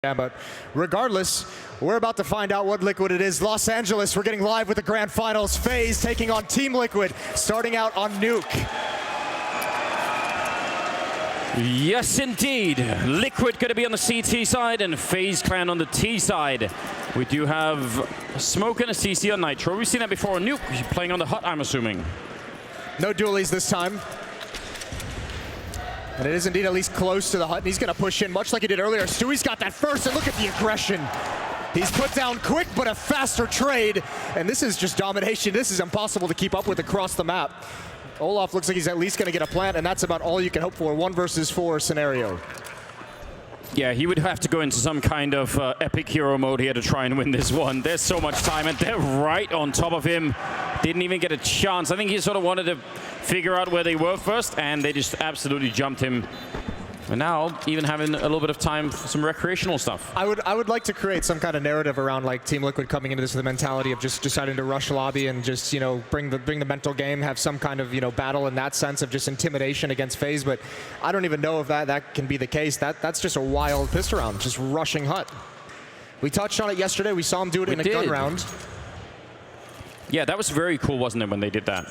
Yeah, but regardless, we're about to find out what Liquid it is. Los Angeles, we're getting live with the grand finals. FaZe taking on Team Liquid, starting out on Nuke. Yes, indeed. Liquid going to be on the CT side and FaZe Clan on the T side. We do have Smoke and a CC on Nitro. We've seen that before on Nuke. He's playing on the hut, I'm assuming. No dualies this time. And it is indeed at least close to the hut, and he's going to push in, much like he did earlier. Stewie's got that first, and look at the aggression. He's put down quick, but a faster trade. And this is just domination. This is impossible to keep up with across the map. Olaf looks like he's at least going to get a plant, and that's about all you can hope for. 1 versus 4 scenario. Yeah, he would have to go into some kind of epic hero mode here to try and win this one. There's so much time, and they're right on top of him. Didn't even get a chance. I think he sort of wanted to figure out where they were first, and they just absolutely jumped him. And now, even having a little bit of time for some recreational stuff. I would like to create some kind of narrative around like Team Liquid coming into this with the mentality of just deciding to rush lobby and just, you know, bring the mental game, have some kind of, you know, battle in that sense of just intimidation against FaZe. But I don't even know if that can be the case. That's just a wild pistol round, just rushing hut. We touched on it yesterday. We saw him do it in a gun round. Yeah, that was very cool, wasn't it, when they did that?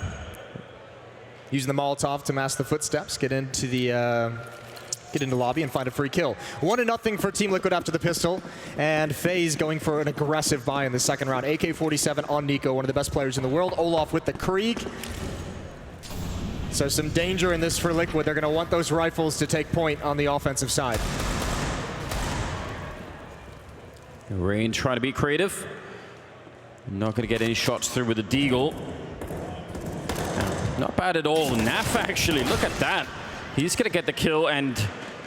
Using the Molotov to mask the footsteps, get into the lobby and find a free kill. 1-0 for Team Liquid after the pistol, and FaZe going for an aggressive buy in the second round. AK-47 on Nico, one of the best players in the world. Olaf with the Krieg. So some danger in this for Liquid. They're going to want those rifles to take point on the offensive side. Rain trying to be creative. Not going to get any shots through with the Deagle. Not bad at all. Naf actually, look at that. He's going to get the kill and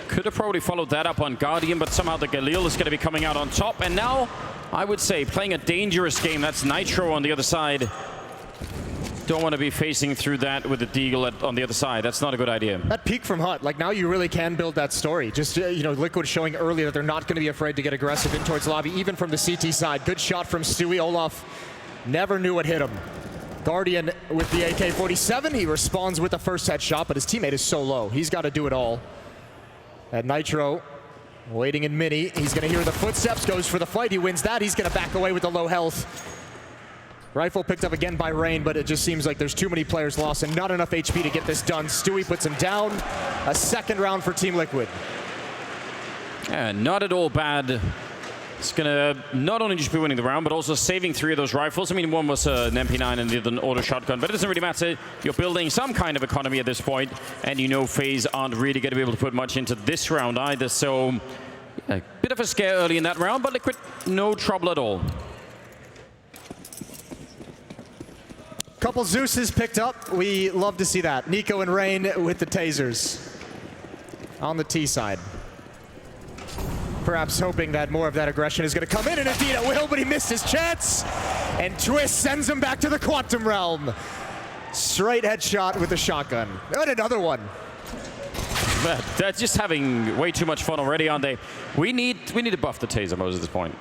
could have probably followed that up on Guardian, but somehow the Galil is going to be coming out on top. And now, I would say, playing a dangerous game. That's Nitro on the other side. Don't want to be facing through that with the Deagle on the other side. That's not a good idea. That peak from hut, like now you really can build that story. Just, you know, Liquid showing earlier that they're not going to be afraid to get aggressive in towards lobby, even from the CT side. Good shot from Stewie. Olaf never knew what hit him. Guardian with the AK-47, he responds with the first headshot, but his teammate is so low. He's got to do it all. At Nitro, waiting in mini, he's going to hear the footsteps, goes for the fight, he wins that, he's going to back away with the low health. Rifle picked up again by Rain, but it just seems like there's too many players lost and not enough HP to get this done. Stewie puts him down. A second round for Team Liquid. Yeah, not at all bad. It's going to not only just be winning the round, but also saving 3 of those rifles. I mean, one was an MP9 and the other an auto shotgun, but it doesn't really matter. You're building some kind of economy at this point, and you know FaZe aren't really going to be able to put much into this round either. So, a bit of a scare early in that round, but Liquid, no trouble at all. Couple Zeus's picked up. We love to see that. Nico and Rain with the tasers on the T side. Perhaps hoping that more of that aggression is going to come in, and indeed it will, but he missed his chance. And Twist sends him back to the Quantum Realm. Straight headshot with the shotgun. And another one. They're just having way too much fun already, aren't they? We need to buff the taser modes at this point.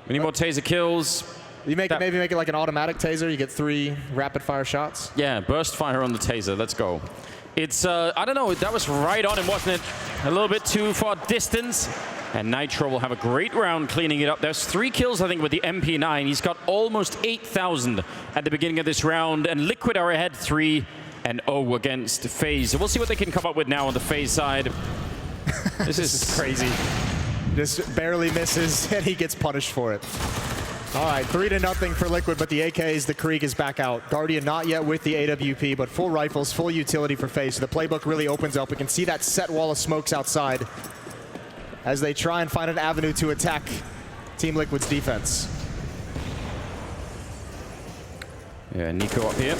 We need more taser kills. You maybe make it like an automatic taser. You get 3 rapid fire shots. Yeah, burst fire on the taser. Let's go. It's, I don't know, that was right on him, wasn't it? A little bit too far distance. And Nitro will have a great round cleaning it up. There's 3 kills, I think, with the MP9. He's got almost 8,000 at the beginning of this round. And Liquid are ahead 3-0 against FaZe. So we'll see what they can come up with now on the FaZe side. This is crazy. Just barely misses, and he gets punished for it. All right, 3-0 for Liquid, but the AKs, the Krieg is back out. Guardian not yet with the AWP, but full rifles, full utility for FaZe. So the playbook really opens up. We can see that set wall of smokes outside as they try and find an avenue to attack Team Liquid's defense. Yeah, Nico up here.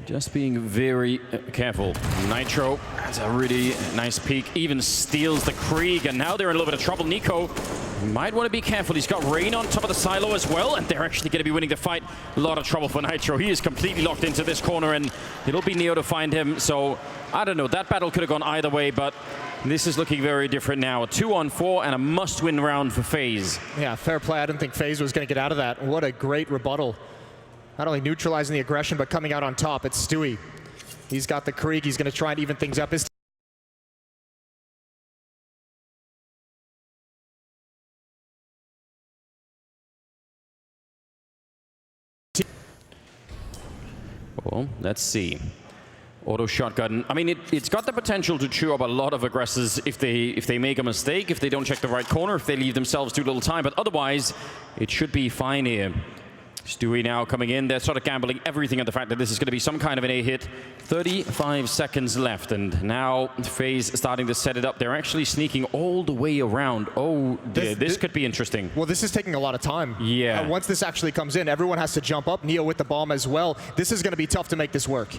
Just being very careful. Nitro has a really nice peek, even steals the Krieg, and now they're in a little bit of trouble. Nico might want to be careful. He's got Rain on top of the silo as well, and they're actually going to be winning the fight. A lot of trouble for Nitro. He is completely locked into this corner, and it'll be Neo to find him. So, I don't know. That battle could have gone either way, but this is looking very different now. 2-on-4 and a must-win round for FaZe. Yeah, fair play. I didn't think FaZe was going to get out of that. What a great rebuttal. Not only neutralizing the aggression, but coming out on top. It's Stewie. He's got the Krieg. He's going to try and even things up. His Well, let's see. Auto shotgun. I mean, it's got the potential to chew up a lot of aggressors if they make a mistake, if they don't check the right corner, if they leave themselves too little time. But otherwise, it should be fine here. Stewie now coming in. They're sort of gambling everything on the fact that this is going to be some kind of an A hit. 35 seconds left, and now FaZe starting to set it up. They're actually sneaking all the way around. Oh, this could be interesting. Well, this is taking a lot of time. Yeah. Once this actually comes in, everyone has to jump up. Neo with the bomb as well. This is going to be tough to make this work.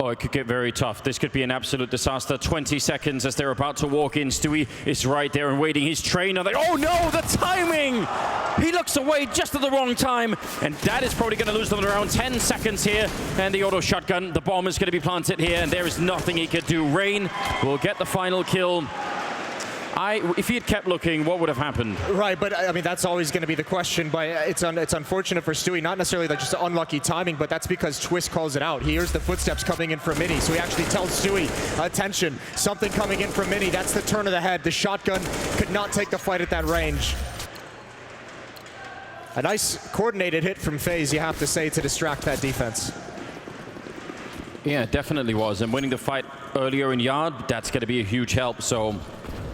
Oh, it could get very tough. This could be an absolute disaster. 20 seconds as they're about to walk in. Stewie is right there and waiting. His trainer. Oh no, the timing! He looks away just at the wrong time. And that is probably going to lose them around 10 seconds here. And the auto shotgun. The bomb is going to be planted here. And there is nothing he could do. Rain will get the final kill. If he had kept looking, what would have happened? Right, but I mean, that's always going to be the question. But it's unfortunate for Stewie, not necessarily like just unlucky timing, but that's because Twist calls it out. He hears the footsteps coming in from Mini, so he actually tells Stewie, attention, something coming in from Mini. That's the turn of the head. The shotgun could not take the fight at that range. A nice coordinated hit from FaZe, you have to say, to distract that defense. Yeah, it definitely was. And winning the fight earlier in Yard, that's going to be a huge help. So,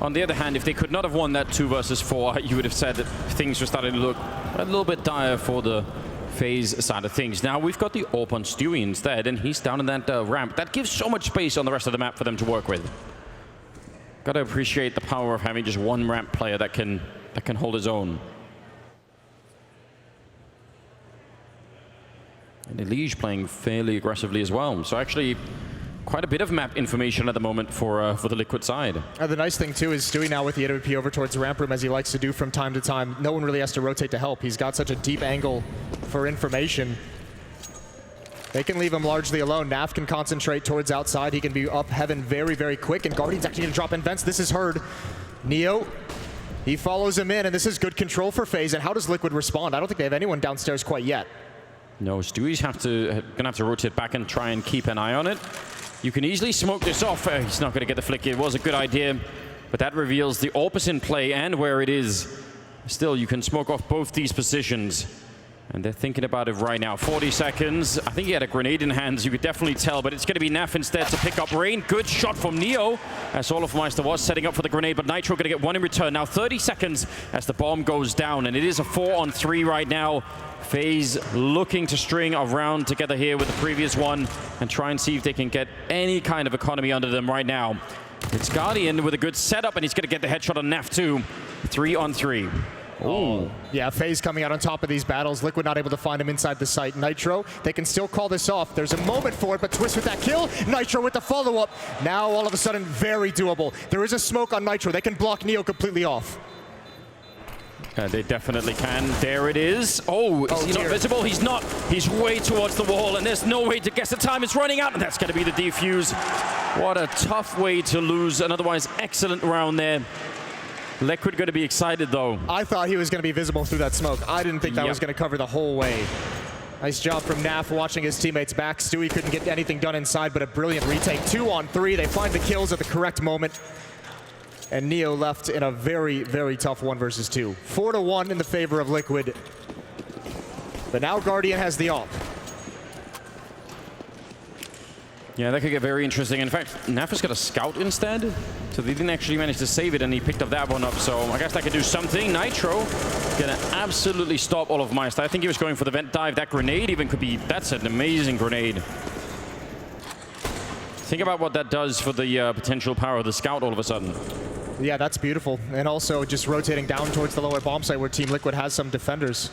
on the other hand, if they could not have won that 2 versus 4, you would have said that things were starting to look a little bit dire for the FaZe side of things. Now we've got the AWP on Stewie instead, and he's down in that ramp. That gives so much space on the rest of the map for them to work with. Got to appreciate the power of having just one ramp player that can hold his own. And Elige playing fairly aggressively as well. So actually, quite a bit of map information at the moment for the Liquid side. The nice thing too is Stewie now with the AWP over towards the ramp room, as he likes to do from time to time. No one really has to rotate to help. He's got such a deep angle for information. They can leave him largely alone. Naf can concentrate towards outside. He can be up heaven very, very quick. And Guardian's actually going to drop in vents. This is heard. Neo, he follows him in, and this is good control for FaZe. And how does Liquid respond? I don't think they have anyone downstairs quite yet. No, Stewie's going to have to rotate back and try and keep an eye on it. You can easily smoke this off. He's not going to get the flick. It was a good idea, but that reveals the AWP is in play and where it is. Still, you can smoke off both these positions. And they're thinking about it right now. 40 seconds. I think he had a grenade in hands. You could definitely tell, but it's going to be Naf instead to pick up Rain. Good shot from Neo, as Olofmeister was setting up for the grenade, but Nitro going to get one in return. Now 30 seconds as the bomb goes down, and it is a 4-on-3 right now. FaZe looking to string a round together here with the previous one and try and see if they can get any kind of economy under them right now. It's Guardian with a good setup, and he's going to get the headshot on Naf too. 3-on-3. Oh. Yeah, FaZe coming out on top of these battles. Liquid not able to find him inside the site. Nitro, they can still call this off. There's a moment for it, but Twist with that kill. Nitro with the follow-up. Now, all of a sudden, very doable. There is a smoke on Nitro. They can block Neo completely off. They definitely can. There it is. Oh, is he not visible? He's not. He's way towards the wall, and there's no way to guess the time. It's running out, and that's going to be the defuse. What a tough way to lose an otherwise excellent round there. Liquid going to be excited, though. I thought he was going to be visible through that smoke. I didn't think that was going to cover the whole way. Nice job from Naf watching his teammates back. Stewie couldn't get anything done inside, but a brilliant retake. 2-on-3. They find the kills at the correct moment. And Neo left in a very, very tough 1 versus 2. 4-1 in the favor of Liquid. But now Guardian has the AWP. Yeah, that could get very interesting. In fact, Naf got a scout instead, so they didn't actually manage to save it, and he picked up that one up. So I guess that could do something. Nitro gonna absolutely stop Olofmeister. I think he was going for the vent dive. That grenade even could be, that's an amazing grenade. Think about what that does for the potential power of the scout all of a sudden. Yeah, that's beautiful. And also just rotating down towards the lower bomb site where Team Liquid has some defenders.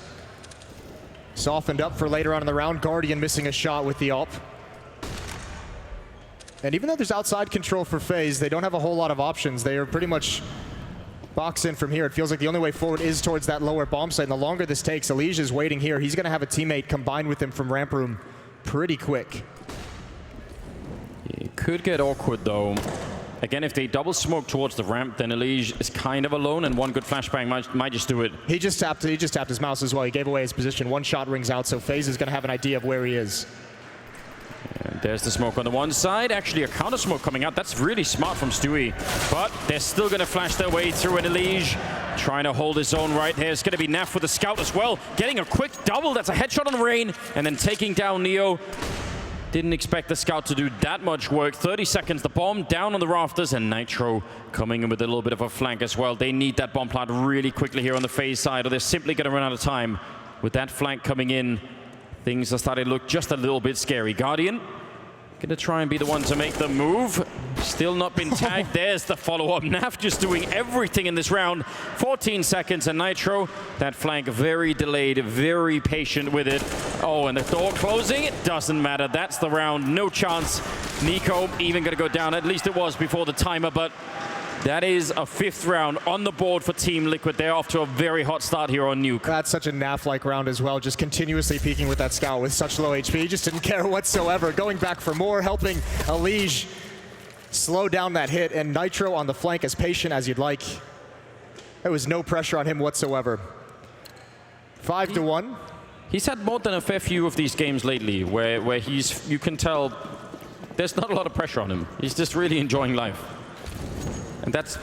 Softened up for later on in the round. Guardian missing a shot with the AWP. And even though there's outside control for FaZe, they don't have a whole lot of options. They are pretty much boxed in from here. It feels like the only way forward is towards that lower bomb site. And the longer this takes, Elige is waiting here. He's going to have a teammate combined with him from ramp room pretty quick. It could get awkward, though. Again, if they double smoke towards the ramp, then Elige is kind of alone, and one good flashbang might just do it. He just tapped his mouse as well. He gave away his position. One shot rings out, so FaZe is going to have an idea of where he is. And there's the smoke on the one side. Actually, a counter smoke coming out. That's really smart from Stewie. But they're still going to flash their way through, and Elige trying to hold his own right here. It's going to be Naf with the scout as well. Getting a quick double. That's a headshot on Rain, and then taking down Neo. Didn't expect the scout to do that much work. 30 seconds, the bomb down on the rafters, and Nitro coming in with a little bit of a flank as well. They need that bomb plant really quickly here on the FaZe side, or they're simply going to run out of time. With that flank coming in, things are starting to look just a little bit scary. Guardian going to try and be the one to make the move. Still not been tagged. There's the follow-up. Naf just doing everything in this round. 14 seconds, and Nitro, that flank very delayed, very patient with it. Oh, and the door closing, it doesn't matter. That's the round, no chance. Nico even going to go down. At least it was before the timer, but that is a 5th round on the board for Team Liquid. They're off to a very hot start here on Nuke. That's such a Naf-like round as well, just continuously peeking with that scout with such low HP. Just didn't care whatsoever. Going back for more, helping Elige slow down that hit, and Nitro on the flank as patient as you'd like. There was no pressure on him whatsoever. 5-1. He's had more than a fair few of these games lately where you can tell there's not a lot of pressure on him. He's just really enjoying life. And that's,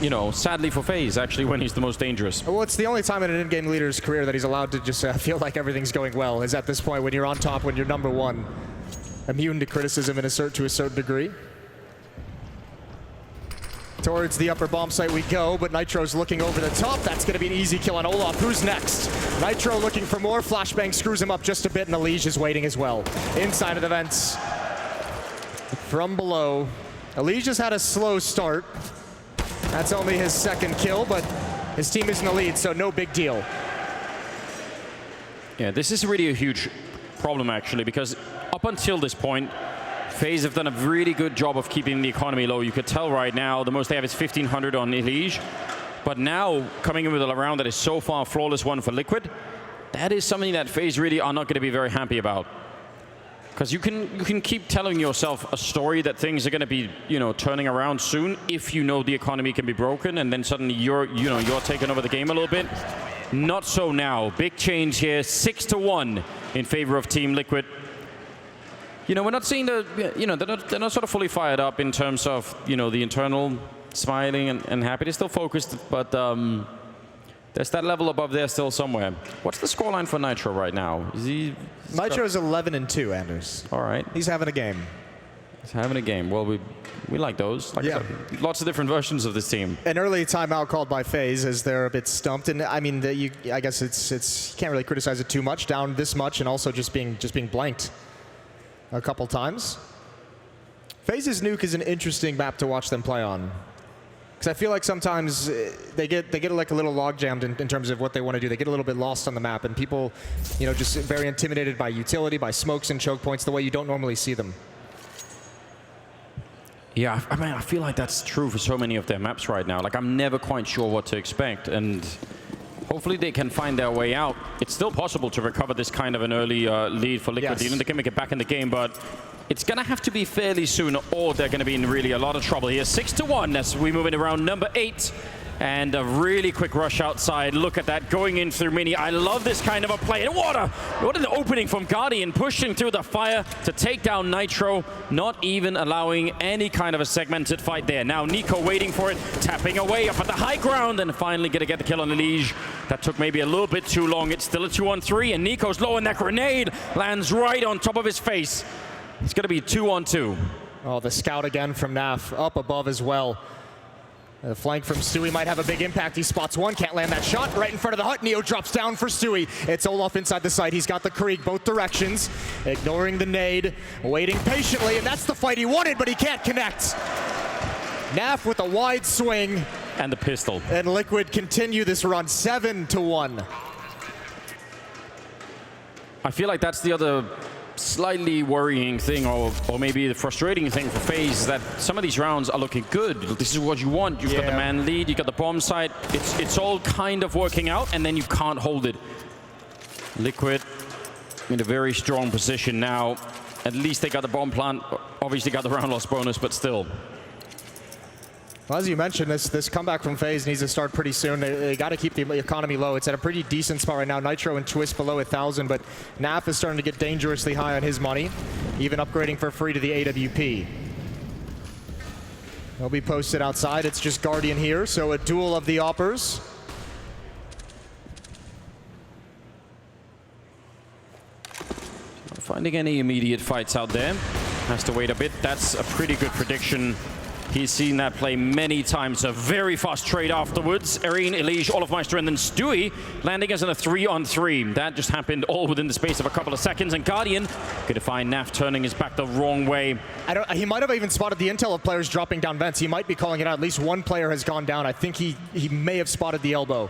you know, sadly for FaZe, actually, when he's the most dangerous. Well, it's the only time in an in-game leader's career that he's allowed to just feel like everything's going well, is at this point when you're on top, when you're number one. Immune to criticism to a certain degree. Towards the upper bomb site we go, but Nitro's looking over the top. That's going to be an easy kill on Olaf. Who's next? Nitro looking for more. Flashbang screws him up just a bit, and Elige is waiting as well. Inside of the vents. From below. Elige has had a slow start. That's only his 2nd kill, but his team is in the lead, so no big deal. Yeah, this is really a huge problem, actually, because up until this point, FaZe have done a really good job of keeping the economy low. You could tell right now the most they have is 1,500 on Elige. But now, coming in with a round that is so far a flawless one for Liquid, that is something that FaZe really are not going to be very happy about. Because you can keep telling yourself a story that things are going to be, you know, turning around soon if you know the economy can be broken, and then suddenly you're taking over the game a little bit. Not so now. Big change here, 6-1 in favor of Team Liquid. You know, we're not seeing they're not sort of fully fired up in terms of, you know, the internal smiling and happy. They're still focused, but there's that level above there still somewhere. What's the scoreline for Nitro right now? Nitro is 11-2, Anders. All right. He's having a game. He's having a game. Well, we like those. Like yeah. Lots of different versions of this team. An early timeout called by FaZe as they're a bit stumped, and I mean, I guess it's you can't really criticize it too much. Down this much, and also just being blanked a couple times. FaZe's Nuke is an interesting map to watch them play on. Because I feel like sometimes they get like a little log jammed in terms of what they want to do. They get a little bit lost on the map, and people, you know, just very intimidated by utility, by smokes and choke points, the way you don't normally see them. Yeah, I mean, I feel like that's true for so many of their maps right now. Like, I'm never quite sure what to expect, and hopefully they can find their way out. It's still possible to recover this kind of an early lead for Liquid. Yes. They can make it back in the game, but it's going to have to be fairly soon, or they're going to be in really a lot of trouble here. 6-1 as we move into round number 8. And a really quick rush outside. Look at that, going in through Mini. I love this kind of a play. And what an opening from Guardian, pushing through the fire to take down Nitro, not even allowing any kind of a segmented fight there. Now Nico waiting for it, tapping away up at the high ground, and finally going to get the kill on Elige. That took maybe a little bit too long. It's still a 2-on-3, and Nico's low, and that grenade lands right on top of his face. It's going to be 2-on-2. Oh, the scout again from Naf, up above as well. The flank from Stewie might have a big impact. He spots one, can't land that shot. Right in front of the hut, Neo drops down for Stewie. It's Olaf inside the site. He's got the Krieg both directions, ignoring the nade, waiting patiently, and that's the fight he wanted, but he can't connect. Naf with a wide swing. And the pistol. And Liquid continue this run, 7-1. I feel like that's the other slightly worrying thing, or maybe the frustrating thing for FaZe, is that some of these rounds are looking good. This is what you want. You've got the man lead, you got the bomb site. It's all kind of working out, and then you can't hold it. Liquid in a very strong position now. At least they got the bomb plant. Obviously got the round loss bonus, but still. Well, as you mentioned, this comeback from FaZe needs to start pretty soon. They got to keep the economy low. It's at a pretty decent spot right now. Nitro and Twist below 1,000, but Naf is starting to get dangerously high on his money, even upgrading for free to the AWP. They'll be posted outside. It's just Guardian here, so a duel of the Oppers. finding any immediate fights out there. Has to wait a bit. That's a pretty good prediction. He's seen that play many times. A very fast trade afterwards. Erin, Elige, Olofmeister, and then Stewie landing us in a 3-on-3. That just happened all within the space of a couple of seconds. And Guardian going to find Naf turning his back the wrong way. He might have even spotted the intel of players dropping down vents. He might be calling it out. At least one player has gone down. I think he may have spotted the elbow.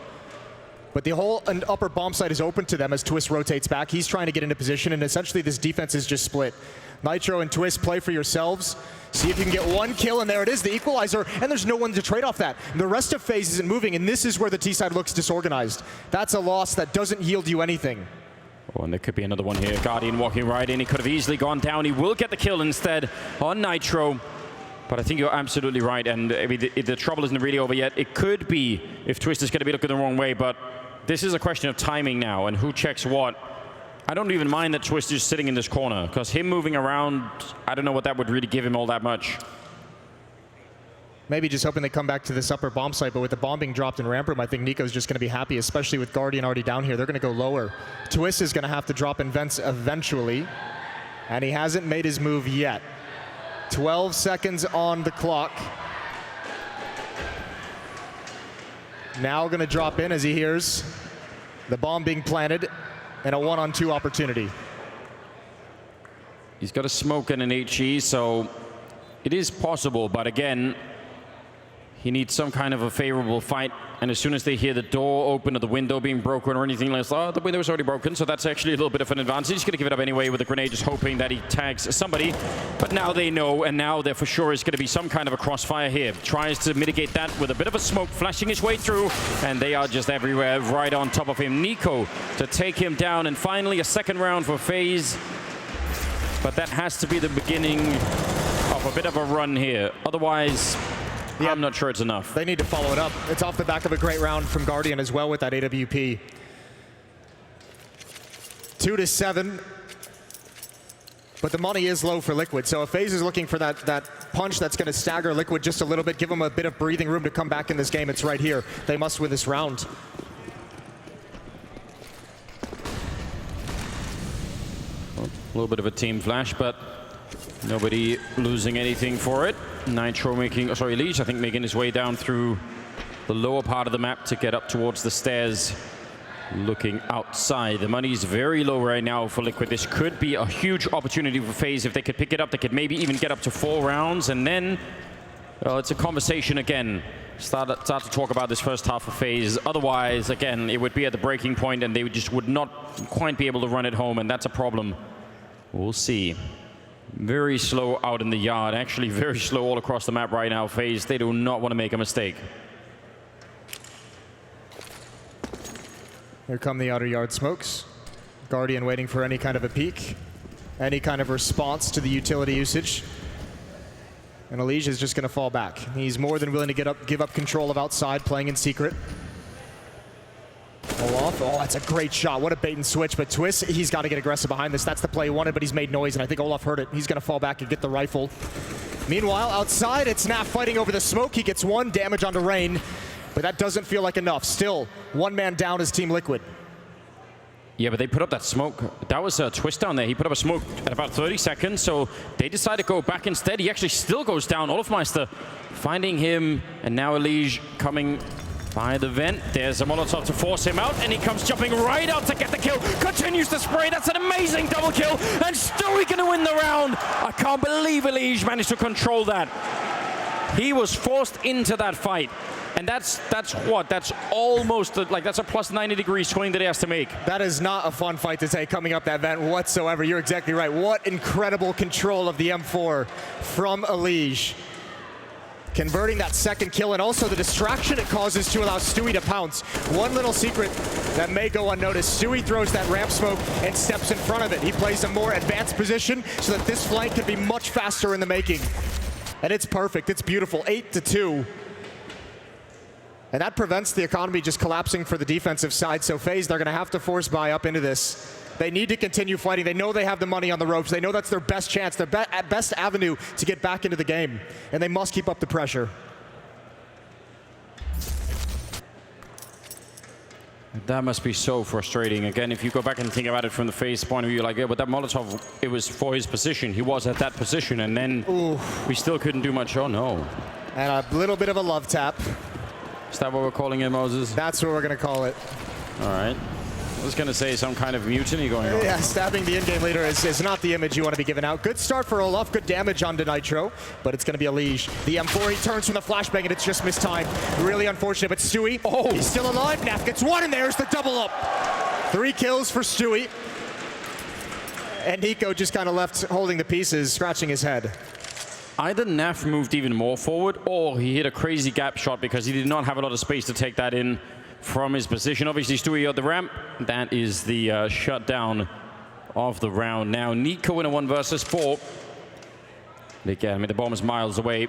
But the whole upper bomb site is open to them as Twist rotates back. He's trying to get into position, and essentially this defense is just split. Nitro and Twist, play for yourselves. See if you can get one kill, and there it is, the equalizer, and there's no one to trade off that. The rest of FaZe isn't moving, and this is where the T-side looks disorganized. That's a loss that doesn't yield you anything. Oh, and there could be another one here. Guardian walking right in. He could have easily gone down. He will get the kill instead on Nitro. But I think you're absolutely right, and I mean, the trouble isn't really over yet. It could be if Twist is going to be looking the wrong way, but this is a question of timing now, and who checks what. I don't even mind that Twist is sitting in this corner, because him moving around, I don't know what that would really give him all that much. Maybe just hoping they come back to this upper bomb site, but with the bomb being dropped in ramp room, I think Nico's just going to be happy, especially with Guardian already down here. They're going to go lower. Twist is going to have to drop in vents eventually, and he hasn't made his move yet. 12 seconds on the clock. Now going to drop in as he hears the bomb being planted and a 1-on-2 opportunity. He's got a smoke and an HE, so it is possible, but again, he needs some kind of a favorable fight, and as soon as they hear the door open or the window being broken or anything like that, oh, the window's already broken, so that's actually a little bit of an advantage. He's going to give it up anyway with a grenade, just hoping that he tags somebody, but now they know, and now there for sure is going to be some kind of a crossfire here. Tries to mitigate that with a bit of a smoke flashing his way through, and they are just everywhere right on top of him. Nico to take him down, and finally a second round for FaZe, but that has to be the beginning of a bit of a run here. Otherwise, yeah, I'm not sure it's enough. They need to follow it up. It's off the back of a great round from Guardian as well with that AWP. 2-7. But the money is low for Liquid. So if FaZe is looking for that punch that's going to stagger Liquid just a little bit, give them a bit of breathing room to come back in this game, it's right here. They must win this round. A little bit of a team flash, but nobody losing anything for it. Nitro making, sorry, Elige, I think, making his way down through the lower part of the map to get up towards the stairs. Looking outside. The money's very low right now for Liquid. This could be a huge opportunity for FaZe. If they could pick it up, they could maybe even get up to 4 rounds, and then, well, it's a conversation again. Start to talk about this first half of FaZe. Otherwise, again, it would be at the breaking point, and they just would not quite be able to run it home, and that's a problem. We'll see. Very slow out in the yard. Actually, very slow all across the map right now. FaZe, they do not want to make a mistake. Here come the outer yard smokes. Guardian waiting for any kind of a peek, any kind of response to the utility usage. And Elige is just going to fall back. He's more than willing to give up control of outside, playing in secret. Olaf, oh, that's a great shot. What a bait and switch. But Twist, he's got to get aggressive behind this. That's the play he wanted, but he's made noise, and I think Olaf heard it. He's going to fall back and get the rifle. Meanwhile, outside, it's Naf fighting over the smoke. He gets 1 damage onto Rain, but that doesn't feel like enough. Still, 1 man down is Team Liquid. Yeah, but they put up that smoke. That was a Twist down there. He put up a smoke at about 30 seconds, so they decide to go back instead. He actually still goes down. Olofmeister finding him, and now Elige coming by the vent. There's a Molotov to force him out, and he comes jumping right out to get the kill. Continues to spray. That's an amazing double kill, and Stewie going to win the round. I can't believe Elige managed to control that. He was forced into that fight. And that's what? That's almost that's a plus 90 degree swing that he has to make. That is not a fun fight to take coming up that vent whatsoever. You're exactly right. What incredible control of the M4 from Elige. Converting that second kill, and also the distraction it causes to allow Stewie to pounce. One little secret that may go unnoticed. Stewie throws that ramp smoke and steps in front of it. He plays a more advanced position so that this flank can be much faster in the making. And it's perfect. It's beautiful. 8-2. And that prevents the economy just collapsing for the defensive side. So FaZe, they're going to have to force buy up into this. They need to continue fighting. They know they have the money on the ropes. They know that's their best chance, their best avenue to get back into the game. And they must keep up the pressure. That must be so frustrating. Again, if you go back and think about it from the FaZe point of view, like, yeah, but that Molotov, it was for his position. He was at that position, and then we still couldn't do much. Oh, no. And a little bit of a love tap. Is that what we're calling it, Moses? That's what we're going to call it. All right. I was going to say some kind of mutiny going on. Yeah, stabbing the in-game leader is not the image you want to be giving out. Good start for Olaf, good damage onto Nitro, but it's going to be a Liege. The M4, he turns from the flashbang, and it's just mistimed. Really unfortunate, but Stewie, he's still alive. Naf gets one, and there's the double up. 3 kills for Stewie. And Nico just kind of left holding the pieces, scratching his head. Either Naf moved even more forward, or he hit a crazy gap shot because he did not have a lot of space to take that in from his position. Obviously, Stewie at the ramp. That is the shutdown of the round. Now, Nico in a 1 versus 4. Again, I mean, the bomb is miles away.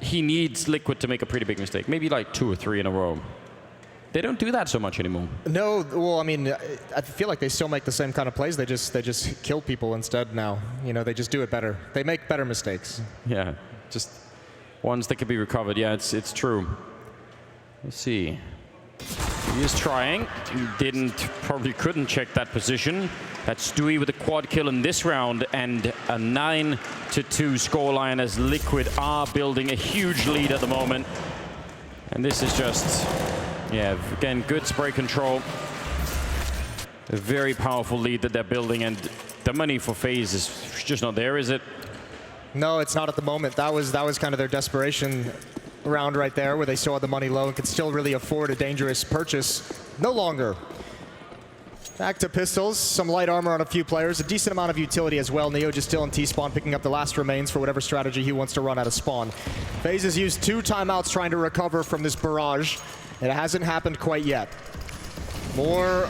He needs Liquid to make a pretty big mistake. Maybe like 2 or 3 in a row. They don't do that so much anymore. No, well, I mean, I feel like they still make the same kind of plays. They just kill people instead now. You know, they just do it better. They make better mistakes. Yeah, just ones that can be recovered. Yeah, it's true. Let's see. He is trying. Probably couldn't check that position. That's Stewie with a quad kill in this round, and a 9-2 scoreline as Liquid are building a huge lead at the moment. And this is just, yeah, again, good spray control. A very powerful lead that they're building, and the money for FaZe is just not there, is it? No, it's not at the moment. That was kind of their desperation round right there, where they still had the money low and could still really afford a dangerous purchase. No longer. Back to pistols, some light armor on a few players, a decent amount of utility as well. Neo just still in T-spawn, picking up the last remains for whatever strategy he wants to run out of spawn. FaZe has used 2 timeouts trying to recover from this barrage, and it hasn't happened quite yet. More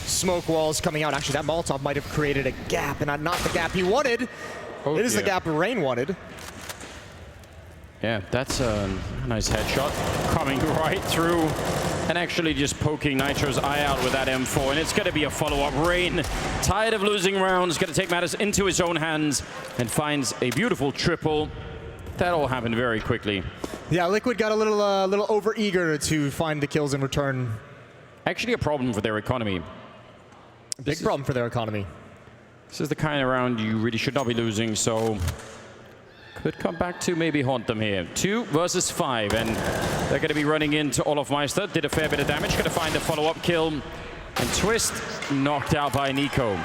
smoke walls coming out. Actually, that Molotov might have created a gap, and not the gap he wanted. It is the gap Rain wanted. Yeah, that's a nice headshot coming right through and actually just poking Nitro's eye out with that M4. And it's going to be a follow-up. Rain, tired of losing rounds, going to take matters into his own hands and finds a beautiful triple. That all happened very quickly. Yeah, Liquid got a little over-eager to find the kills in return. Actually a problem for their economy. Big problem for their economy. This is the kind of round you really should not be losing, so could come back to maybe haunt them here. 2 versus 5, and they're going to be running into Olaf Meister. Did a fair bit of damage, going to find a follow-up kill. And Twist knocked out by Nico.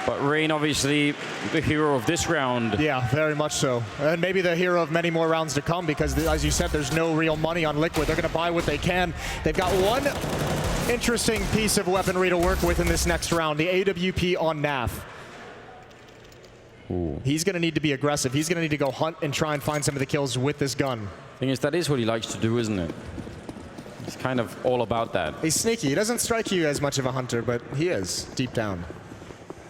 But Rain, obviously, the hero of this round. Yeah, very much so. And maybe the hero of many more rounds to come, because as you said, there's no real money on Liquid. They're going to buy what they can. They've got one interesting piece of weaponry to work with in this next round, the AWP on Naf. Ooh. He's going to need to be aggressive. He's going to need to go hunt and try and find some of the kills with this gun. Thing is, that is what he likes to do, isn't it? He's kind of all about that. He's sneaky. He doesn't strike you as much of a hunter, but he is, deep down.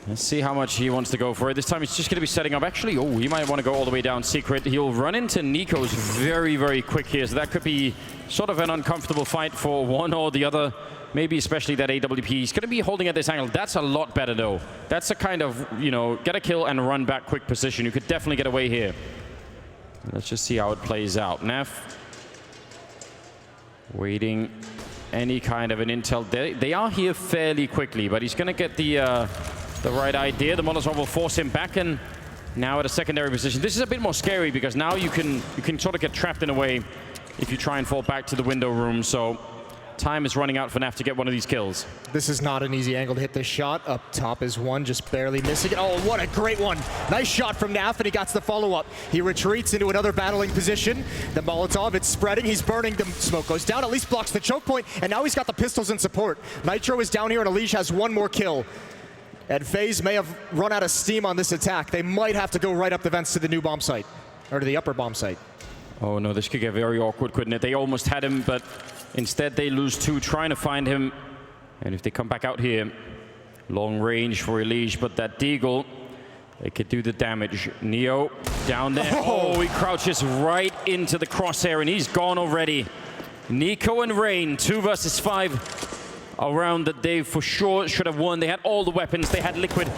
Let's see how much he wants to go for it. This time he's just going to be setting up. Actually, he might want to go all the way down secret. He'll run into Nico's very, very quick here. So that could be sort of an uncomfortable fight for one or the other. Maybe especially that AWP. He's going to be holding at this angle. That's a lot better, though. That's a kind of, you know, get a kill and run back quick position. You could definitely get away here. Let's just see how it plays out. Naf waiting any kind of an intel. They are here fairly quickly, but he's going to get the right idea. The Molotov will force him back, and now at a secondary position. This is a bit more scary because now you can sort of get trapped in a way if you try and fall back to the window room. So time is running out for Naf to get one of these kills. This is not an easy angle to hit this shot. Up top is one, just barely missing it. Oh, what a great one. Nice shot from Naf, and he got the follow-up. He retreats into another battling position. The Molotov, it's spreading. He's burning. The smoke goes down, at least blocks the choke point, and now he's got the pistols in support. Nitro is down here, and Elish has one more kill. And FaZe may have run out of steam on this attack. They might have to go right up the vents to the new bomb site, or to the upper bomb site. Oh no, this could get very awkward, couldn't it? They almost had him, but instead they lose 2 trying to find him. And if they come back out here, long range for Elish, but that Deagle, they could do the damage. Neo down there. Oh, he crouches right into the crosshair, and he's gone already. Nico and Rain, 2 versus 5. Around that they for sure should have won. They had all the weapons. They had Liquid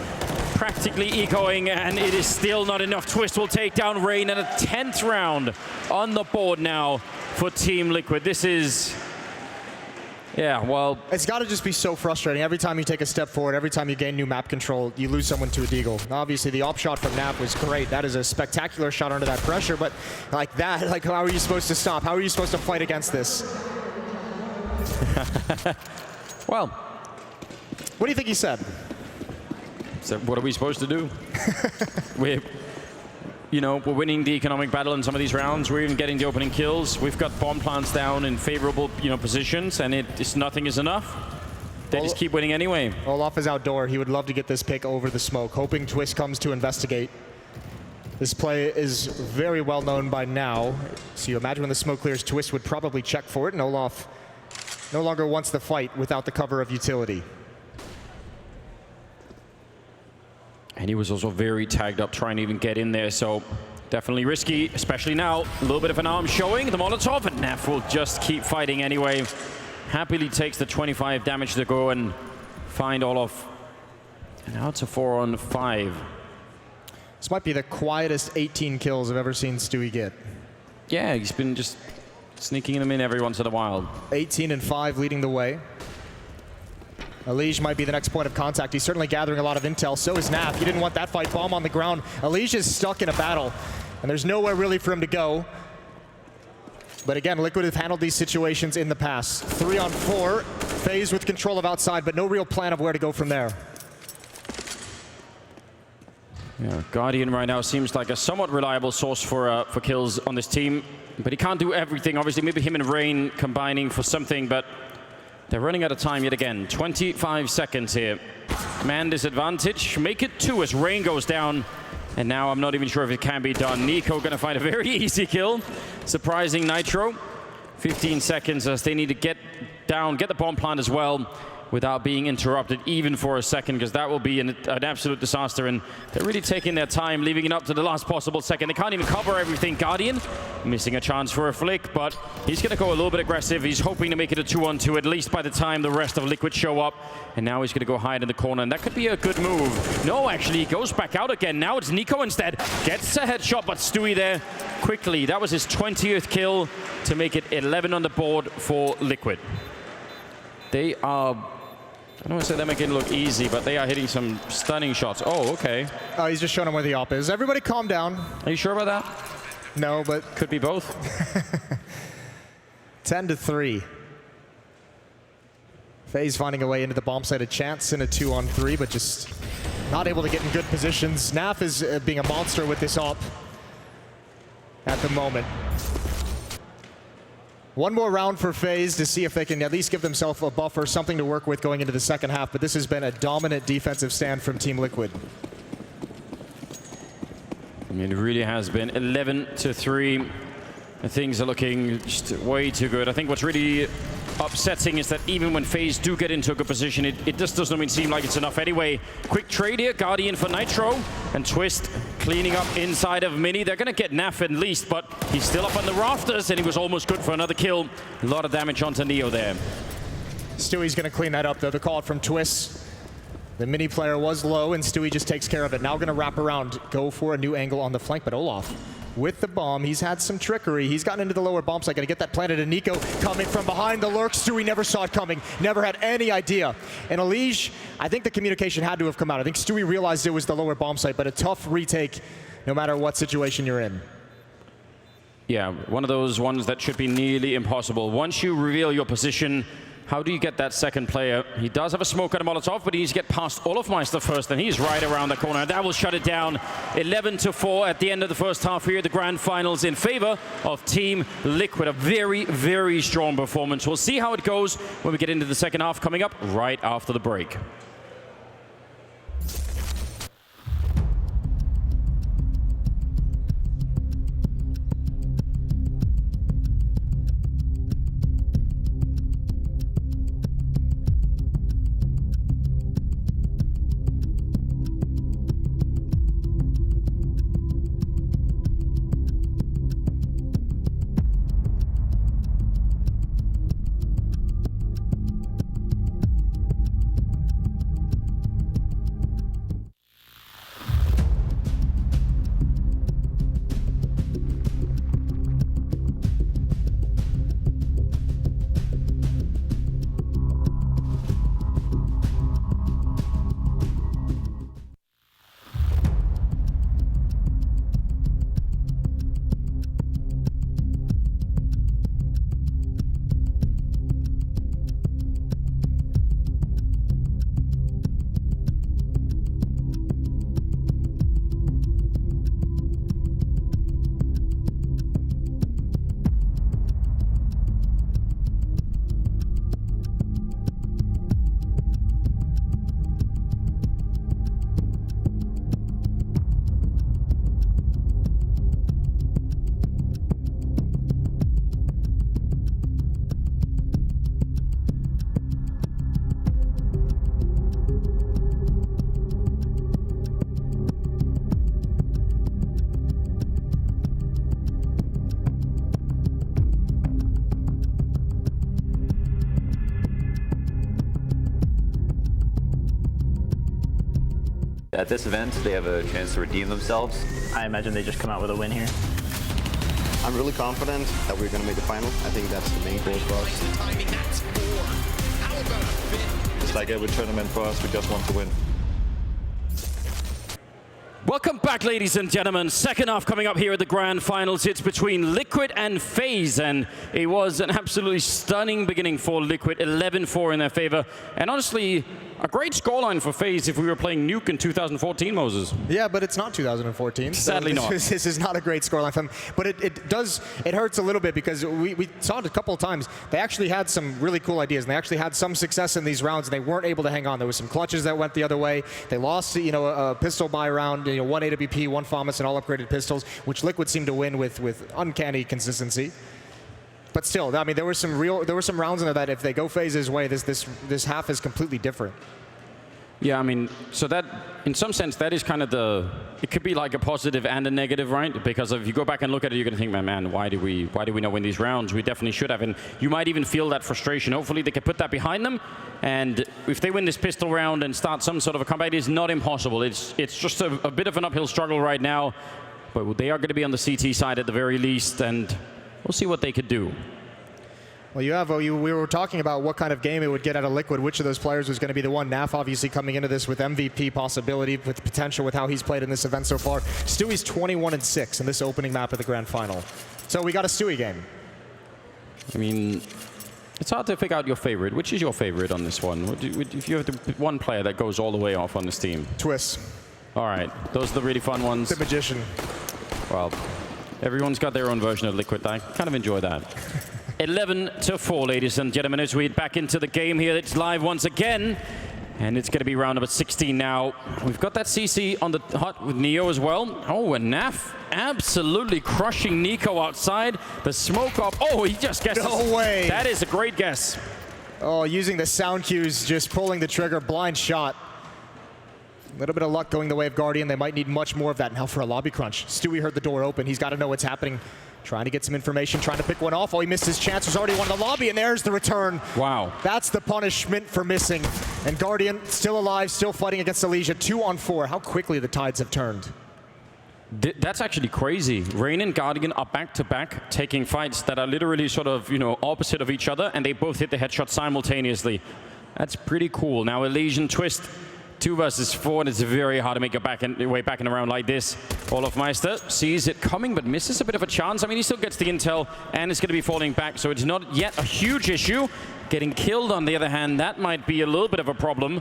practically ecoing, and it is still not enough. Twist will take down Rain, and a 10th round on the board now for Team Liquid. This is Yeah, well, It's got to just be so frustrating. Every time you take a step forward, every time you gain new map control, you lose someone to a deagle. Obviously, the op shot from Nap was great. That is a spectacular shot under that pressure, but like that, like how are you supposed to stop? How are you supposed to fight against this? well, What do you think he said? so what are we supposed to do? we're winning the economic battle in some of these rounds. We're even getting the opening kills. We've got bomb plants down in favorable, positions, and nothing is enough. They just keep winning anyway. Olaf is outdoor. He would love to get this pick over the smoke, hoping Twist comes to investigate. This play is very well known by now. So you imagine when the smoke clears, Twist would probably check for it, and Olaf no longer wants the fight without the cover of utility. And he was also very tagged up trying to even get in there, so definitely risky, especially now. A little bit of an arm showing, the Molotov, and Naf will just keep fighting anyway. Happily takes the 25 damage to go and find Olaf. And now it's a 4-on-5. This might be the quietest 18 kills I've ever seen Stewie get. Yeah, he's been just sneaking them in every once in a while. 18 and 5 leading the way. Elige might be the next point of contact. He's certainly gathering a lot of intel. So is Naf. He didn't want that fight. Bomb on the ground. Elige is stuck in a battle, and there's nowhere really for him to go. But again, Liquid have handled these situations in the past. 3-on-4. FaZe with control of outside, but no real plan of where to go from there. Yeah, Guardian right now seems like a somewhat reliable source for kills on this team, but he can't do everything. Obviously, maybe him and Rain combining for something, but they're running out of time yet again. 25 seconds here. Man disadvantage. Make it 2 as Rain goes down. And now I'm not even sure if it can be done. Nico gonna find a very easy kill. Surprising Nitro. 15 seconds as they need to get down, get the bomb plant as well, without being interrupted even for a second, because that will be an absolute disaster. And they're really taking their time, leaving it up to the last possible second. They can't even cover everything. Guardian missing a chance for a flick, but he's going to go a little bit aggressive. He's hoping to make it a 2-on-2 at least by the time the rest of Liquid show up. And now he's going to go hide in the corner, and that could be a good move. No, actually, he goes back out again. Now it's Nico instead. Gets a headshot, but Stewie there quickly. That was his 20th kill to make it 11 on the board for Liquid. They are... I don't want to say they're making it look easy, but they are hitting some stunning shots. Oh, okay. Oh, he's just showing him where the op is. Everybody calm down. Are you sure about that? No, but... Could be both. 10-3. FaZe finding a way into the bomb site. A chance in a 2-on-3, but just not able to get in good positions. Naf is being a monster with this op at the moment. One more round for FaZe to see if they can at least give themselves a buffer, something to work with going into the second half, but this has been a dominant defensive stand from Team Liquid. I mean, it really has been 11-3. Things are looking just way too good. I think what's really upsetting is that even when FaZe do get into a good position, it just doesn't even seem like it's enough anyway. Quick trade here, Guardian for Nitro, and Twist cleaning up inside of Mini. They're going to get Naf at least, but he's still up on the rafters, and he was almost good for another kill. A lot of damage onto Neo there. Stewie's going to clean that up, though. The call from Twist. The Mini player was low, and Stewie just takes care of it. Now going to wrap around, go for a new angle on the flank, but Olaf with the bomb. He's had some trickery. He's gotten into the lower bomb site. Going to get that planted. And Nico coming from behind the lurk. Stewie never saw it coming. Never had any idea. And Elige, I think the communication had to have come out. I think Stewie realized it was the lower bomb site, but a tough retake no matter what situation you're in. Yeah, one of those ones that should be nearly impossible. Once you reveal your position, how do you get that second player? He does have a smoke and a Molotov, but he needs to get past Olofmeister first, and he's right around the corner. That will shut it down. 11-4 at the end of the first half here. The grand finals in favor of Team Liquid. A very, very strong performance. We'll see how it goes when we get into the second half coming up right after the break. At this event, they have a chance to redeem themselves. I imagine they just come out with a win here. I'm really confident that we're going to make the final. I think that's the main goal for us. It's like every tournament for us, we just want to win. Welcome back, ladies and gentlemen. Second half coming up here at the grand finals. It's between Liquid and FaZe, and it was an absolutely stunning beginning for Liquid, 11-4 in their favor. And honestly, a great scoreline for FaZe if we were playing Nuke in 2014, Moses. Yeah, but it's not 2014. Sadly not. This is not a great scoreline for them. But it hurts a little bit because we saw it a couple of times. They actually had some really cool ideas, and they actually had some success in these rounds, and they weren't able to hang on. There was some clutches that went the other way. They lost, a pistol buy round, one AWP, one FAMAS, and all upgraded pistols, which Liquid seemed to win with uncanny consistency. But still, I mean, there were some rounds in there that if they go FaZe's way, this half is completely different. Yeah, I mean, so that, in some sense, that is kind of it could be like a positive and a negative, right? Because if you go back and look at it, you're going to think, man, why do we not win these rounds? We definitely should have. And you might even feel that frustration. Hopefully they can put that behind them. And if they win this pistol round and start some sort of a comeback, it is not impossible. It's just a bit of an uphill struggle right now. But they are going to be on the CT side at the very least, and we'll see what they could do. Well, we were talking about what kind of game it would get out of Liquid, which of those players was going to be the one. Naf obviously coming into this with MVP possibility, with potential with how he's played in this event so far. Stewie's 21-6 in this opening map of the grand final. So we got a Stewie game. I mean, it's hard to figure out your favorite. Which is your favorite on this one? If you have one player that goes all the way off on this team? Twist. All right, those are the really fun ones. The Magician. Well, everyone's got their own version of Liquid. I kind of enjoy that. 11-4, ladies and gentlemen, as we head back into the game here. It's live once again, and it's going to be round number 16 now. We've got that CC on the hot with Neo as well. Oh, and Naf absolutely crushing Nico outside. The smoke up. Oh, he just guesses. No way. That is a great guess. Oh, using the sound cues, just pulling the trigger, blind shot. A little bit of luck going the way of Guardian. They might need much more of that now for a lobby crunch. Stewie heard the door open. He's got to know what's happening. Trying to get some information, trying to pick one off. Oh, he missed his chance. There's already one in the lobby, and there's the return. Wow. That's the punishment for missing. And Guardian still alive, still fighting against Elysia. 2-on-4. How quickly the tides have turned. That's actually crazy. Rain and Guardian are back-to-back, taking fights that are literally sort of, opposite of each other, and they both hit the headshot simultaneously. That's pretty cool. Now Elysian Twist, 2 versus 4, and it's very hard to make your way back in a round like this. Olofmeister sees it coming, but misses a bit of a chance. I mean, he still gets the intel, and it's going to be falling back, so it's not yet a huge issue. Getting killed, on the other hand, that might be a little bit of a problem.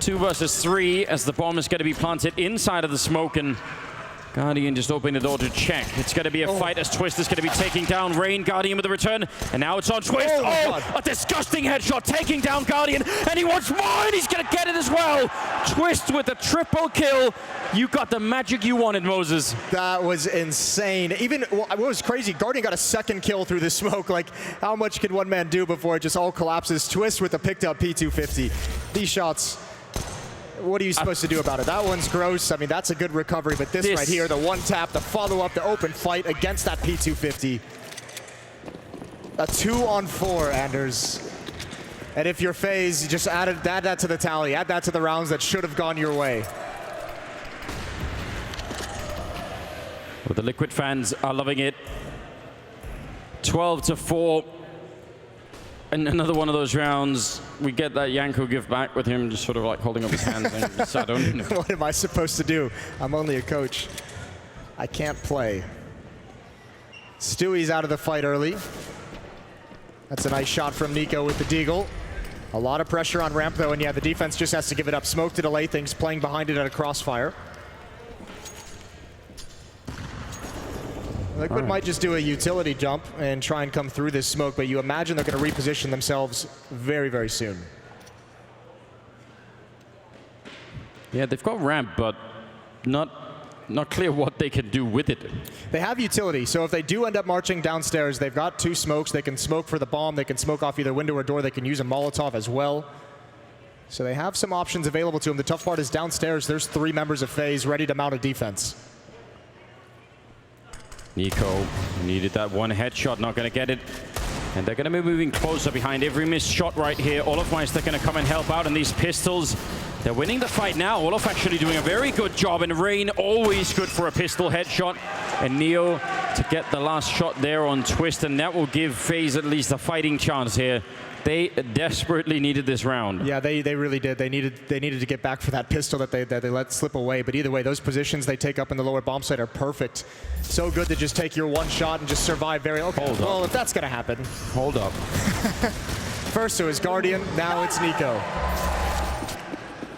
2 versus 3, as the bomb is going to be planted inside of the smoke, and Guardian just opening the door to check. It's going to be a fight as Twist is going to be taking down Rain. Guardian with the return, and now it's on Twist. A disgusting headshot taking down Guardian, and he wants more, and he's going to get it as well. Twist with a triple kill. You got the magic you wanted, Moses. That was insane. Even what was crazy, Guardian got a second kill through the smoke. Like, how much can one man do before it just all collapses? Twist with a picked up P250. These shots, what are you supposed to do about it? That one's gross. I mean, that's a good recovery, but this right here, the one tap, the follow-up, the open fight against that P250. A 2-on-4, Anders. And if you're FaZe, you just add that to the tally. Add that to the rounds that should have gone your way. Well, the Liquid fans are loving it. 12-4. And another one of those rounds, we get that Yanko give back with him just sort of like holding up his hands and so I don't know. What am I supposed to do? I'm only a coach. I can't play. Stewie's out of the fight early. That's a nice shot from Nico with the deagle. A lot of pressure on ramp though, and yeah, the defense just has to give it up. Smoke to delay things, playing behind it at a crossfire. Liquid might just do a utility jump and try and come through this smoke, but you imagine they're going to reposition themselves very, very soon. Yeah, they've got ramp, but not clear what they can do with it. They have utility, so if they do end up marching downstairs, they've got 2 smokes. They can smoke for the bomb. They can smoke off either window or door. They can use a Molotov as well. So they have some options available to them. The tough part is downstairs, there's 3 members of FaZe ready to mount a defense. Nico needed that one headshot, not going to get it. And they're going to be moving closer behind every missed shot right here. Olofmeister going to come and help out, and these pistols They're winning the fight now. Olaf actually doing a very good job, and Rain always good for a pistol headshot. And Neo to get the last shot there on Twist, and that will give FaZe at least a fighting chance here. They desperately needed this round. Yeah, they really did. They needed to get back for that pistol that they let slip away. But either way, those positions they take up in the lower bomb site are perfect. So good to just take your one shot and just survive very. Okay, Hold well, up. if that's gonna happen. Hold up. First it was Guardian, now it's Nico.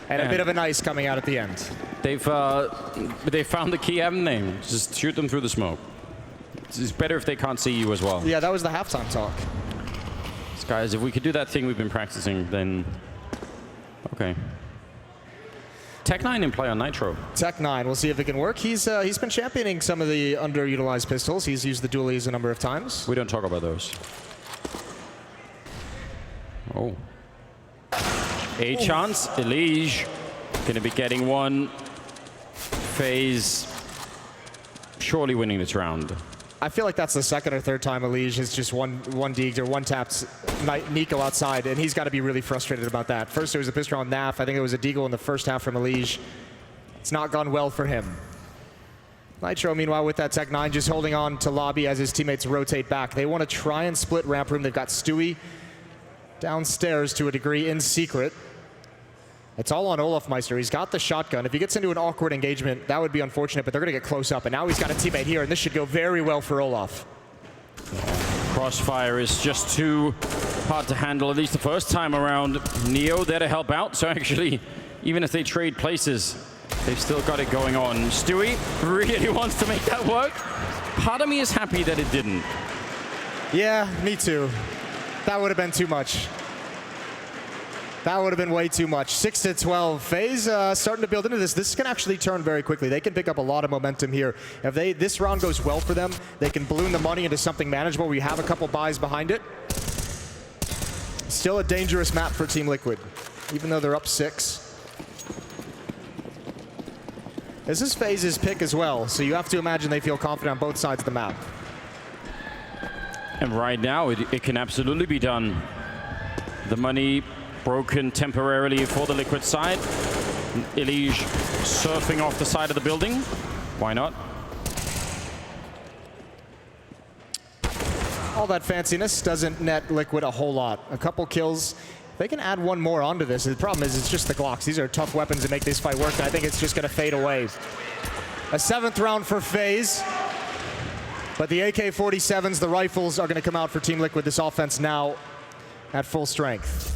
And a bit of an ice coming out at the end. They've found the key, haven't they? Just shoot them through the smoke. It's better if they can't see you as well. Yeah, that was the halftime talk. Guys, if we could do that thing we've been practicing, then okay. Tech9 in play on Nitro. Tech9, we'll see if it can work. He's been championing some of the underutilized pistols. He's used the dualies a number of times. We don't talk about those. Oh. A chance. Elige gonna be getting one. FaZe surely winning this round. I feel like that's the second or third time Elige has just one deeged or one tapped Nico outside, and he's got to be really frustrated about that. First it was a pistol on Naf. I think it was a deagle in the first half from Elige. It's not gone well for him. Nitro, meanwhile, with that Tech9, just holding on to lobby as his teammates rotate back. They want to try and split ramp room. They've got Stewie downstairs to a degree in secret. It's all on Olaf Meister. He's got the shotgun. If he gets into an awkward engagement, that would be unfortunate, but they're going to get close up. And now he's got a teammate here, and this should go very well for Olaf. Crossfire is just too hard to handle, at least the first time around. Neo there to help out, so actually, even if they trade places, they've still got it going on. Stewie really wants to make that work. Part of me is happy that it didn't. Yeah, me too. That would have been too much. That would have been way too much. 6-12. FaZe starting to build into this. This can actually turn very quickly. They can pick up a lot of momentum here. If this round goes well for them, they can balloon the money into something manageable where you have a couple buys behind it. Still a dangerous map for Team Liquid, even though they're up 6. This is FaZe's pick as well, so you have to imagine they feel confident on both sides of the map. And right now, it can absolutely be done. The money broken temporarily for the Liquid side. Elige surfing off the side of the building. Why not? All that fanciness doesn't net Liquid a whole lot. A couple kills. They can add one more onto this. The problem is it's just the Glocks. These are tough weapons to make this fight work, and I think it's just going to fade away. A 7th round for FaZe. But the AK-47s, the rifles, are going to come out for Team Liquid. This offense now at full strength.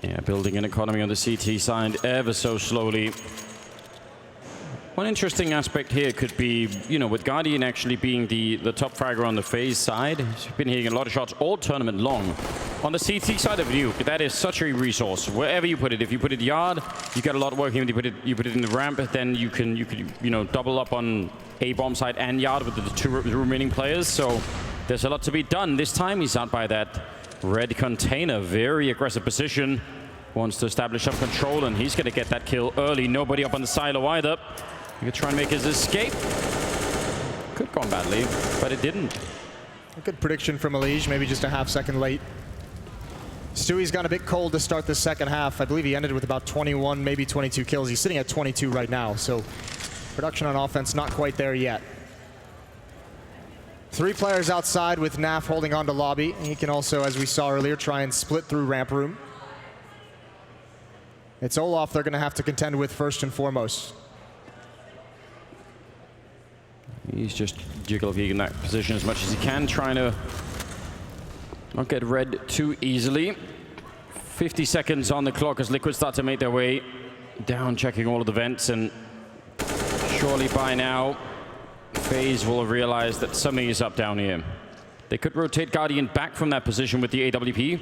Yeah, building an economy on the CT side ever so slowly. One interesting aspect here could be, you know, with Guardian actually being the top fragger on the FaZe side, he's been hitting a lot of shots all tournament long. On the CT side of you, that is such a resource. Wherever you put it, if you put it yard, you get a lot working. If you put it in the ramp, then you can double up on A bomb side and yard with the two remaining players. So there's a lot to be done. This time he's out by that red container, very aggressive position. Wants to establish up control, and he's going to get that kill early. Nobody up on the silo either. He could try and make his escape. Could have gone badly, but it didn't. A good prediction from Elige, maybe just a half-second late. Stewie's got a bit cold to start the second half. I believe he ended with about 21, maybe 22 kills. He's sitting at 22 right now, so production on offense not quite there yet. 3 players outside with Naf holding on to lobby. He can also, as we saw earlier, try and split through ramp room. It's Olaf they're going to have to contend with first and foremost. He's just jiggle-gigging that position as much as he can, trying to not get red too easily. 50 seconds on the clock as Liquid start to make their way down, checking all of the vents, and surely by now FaZe will have realized that something is up down here. They could rotate Guardian back from that position with the AWP.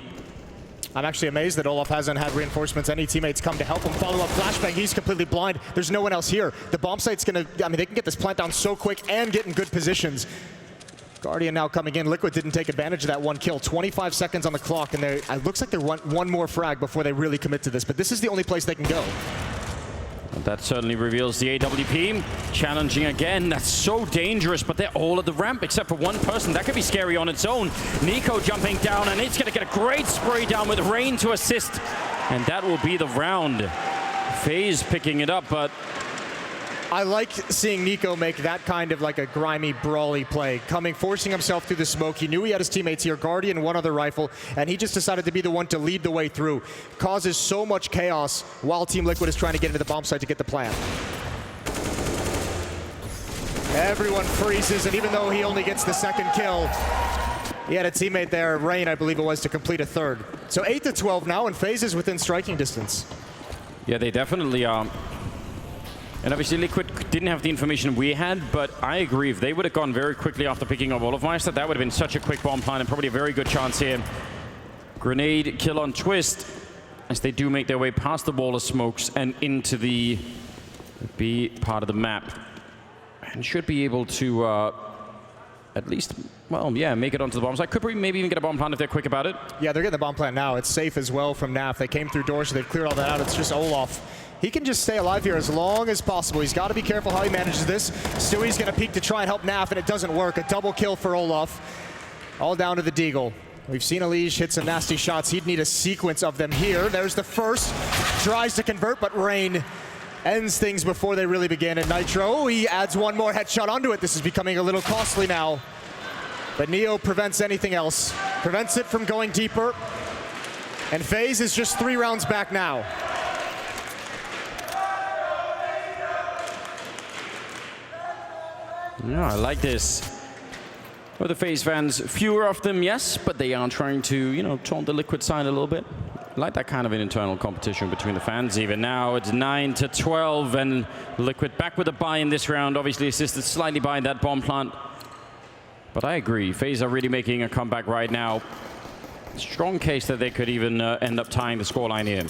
I'm actually amazed that Olaf hasn't had reinforcements. Any teammates come to help him follow up flashbang. He's completely blind. There's no one else here. The bomb site's gonna, I mean, they can get this plant down so quick and get in good positions. Guardian now coming in. Liquid didn't take advantage of that one kill. 25 seconds on the clock, and it looks like they want one more frag before they really commit to this. But this is the only place they can go. That certainly reveals the AWP. Challenging again. That's so dangerous, but they're all at the ramp except for one person. That could be scary on its own. Nico jumping down, and it's going to get a great spray down with Rain to assist. And that will be the round. FaZe picking it up, but I like seeing Nico make that kind of like a grimy, brawly play, forcing himself through the smoke. He knew he had his teammates here, Guardian, one other rifle, and he just decided to be the one to lead the way through. Causes so much chaos while Team Liquid is trying to get into the bomb site to get the plant. Everyone freezes, and even though he only gets the second kill, he had a teammate there, Rain, I believe it was, to complete a third. So 8-12 now, and FaZe is within striking distance. yeah, they definitely are. And obviously Liquid didn't have the information we had, but I agree, if they would have gone very quickly after picking up Olofmeister, that would have been such a quick bomb plant and probably a very good chance here. Grenade kill on Twist, as they do make their way past the wall of smokes and into the B part of the map. And should be able to at least, well, yeah, make it onto the bomb site. Could maybe even get a bomb plant if they're quick about it. Yeah, they're getting the bomb plant now. It's safe as well from NAF. They came through doors, so they've cleared all that out. It's just Olof. He can just stay alive here as long as possible. He's got to be careful how he manages this. Stewie's going to peek to try and help NAF, and it doesn't work. A double kill for Olof. All down to the Deagle. We've seen Elige hit some nasty shots. He'd need a sequence of them here. There's the first. Tries to convert, but Rain ends things before they really begin. And Nitro, he adds one more headshot onto it. This is becoming a little costly now. But Neo prevents anything else. Prevents it from going deeper. And FaZe is just 3 rounds back now. Yeah, I like this. Well, the FaZe fans, fewer of them, yes, but they are trying to, you know, taunt the Liquid side a little bit. I like that kind of an internal competition between the fans. Even now, it's 9-12, and Liquid back with a buy in this round. Obviously assisted slightly by that bomb plant. But I agree, FaZe are really making a comeback right now. Strong case that they could even end up tying the scoreline here.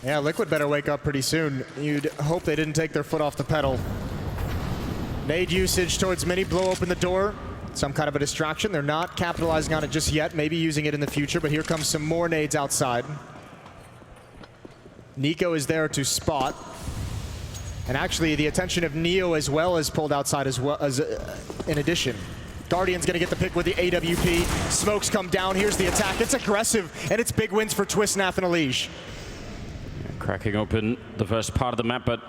Yeah, Liquid better wake up pretty soon. You'd hope they didn't take their foot off the pedal. Nade usage towards Mini, blow open the door. Some kind of a distraction. They're not capitalizing on it just yet, maybe using it in the future, but here comes some more nades outside. Nico is there to spot. And actually, the attention of Neo as well is pulled outside as well as in addition. Guardian's gonna get the pick with the AWP. Smokes come down, here's the attack. It's aggressive, and it's big wins for Twist, Naf, and Elige. Cracking open the first part of the map, but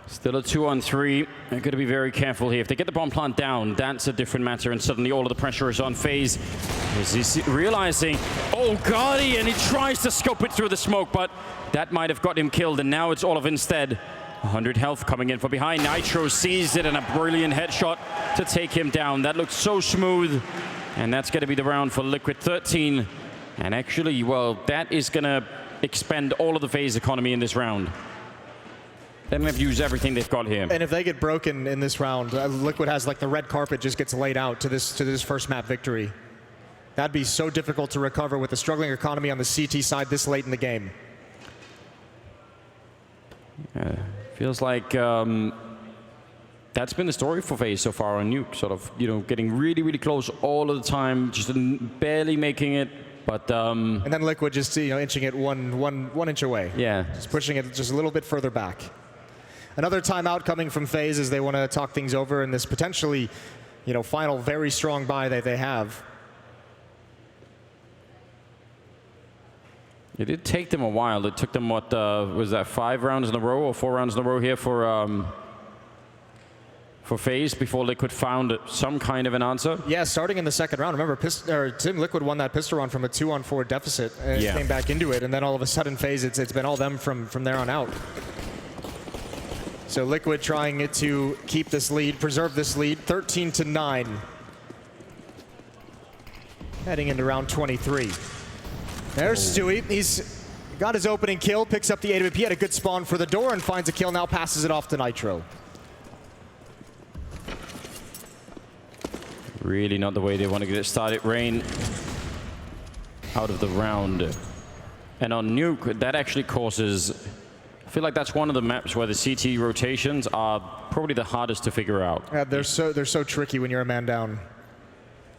still a 2-on-3. They're going to be very careful here. If they get the bomb plant down, that's a different matter, and suddenly all of the pressure is on FaZe. He's realizing, oh, Guardian, he tries to scope it through the smoke, but that might have got him killed, and now it's Olof instead. 100 health coming in from behind. Nitro sees it, and a brilliant headshot to take him down. That looked so smooth, and that's going to be the round for Liquid 13. And actually, well, that is going to expend all of the FaZe economy in this round. They don't have to use everything they've got here. And if they get broken in this round, Liquid has like the red carpet just gets laid out to this first map victory. That'd be so difficult to recover with the struggling economy on the CT side this late in the game. Feels like that's been the story for FaZe so far on Nuke, sort of, you know, getting really, really close all of the time, just barely making it. But and then Liquid just, you know, inching it one inch away. Yeah, just pushing it just a little bit further back. Another timeout coming from FaZe as they want to talk things over in this potentially, you know, final very strong buy that they have. It did take them a while. It took them, what, was that 5 rounds in a row or 4 rounds in a row here for FaZe before Liquid found some kind of an answer? Yeah, starting in the second round. Remember, Team Liquid won that pistol run from a 2-on-4 deficit and came back into it, and then all of a sudden FaZe, it's been all them from there on out. So Liquid trying to keep this lead, preserve this lead, 13-9. Heading into round 23. There's Stewie. He's got his opening kill, picks up the AWP, had a good spawn for the door and finds a kill, now passes it off to Nitro. Really not the way they want to get it started. Rain out of the round. And on Nuke, that actually causes, I feel like that's one of the maps where the CT rotations are probably the hardest to figure out. Yeah, they're so tricky when you're a man down.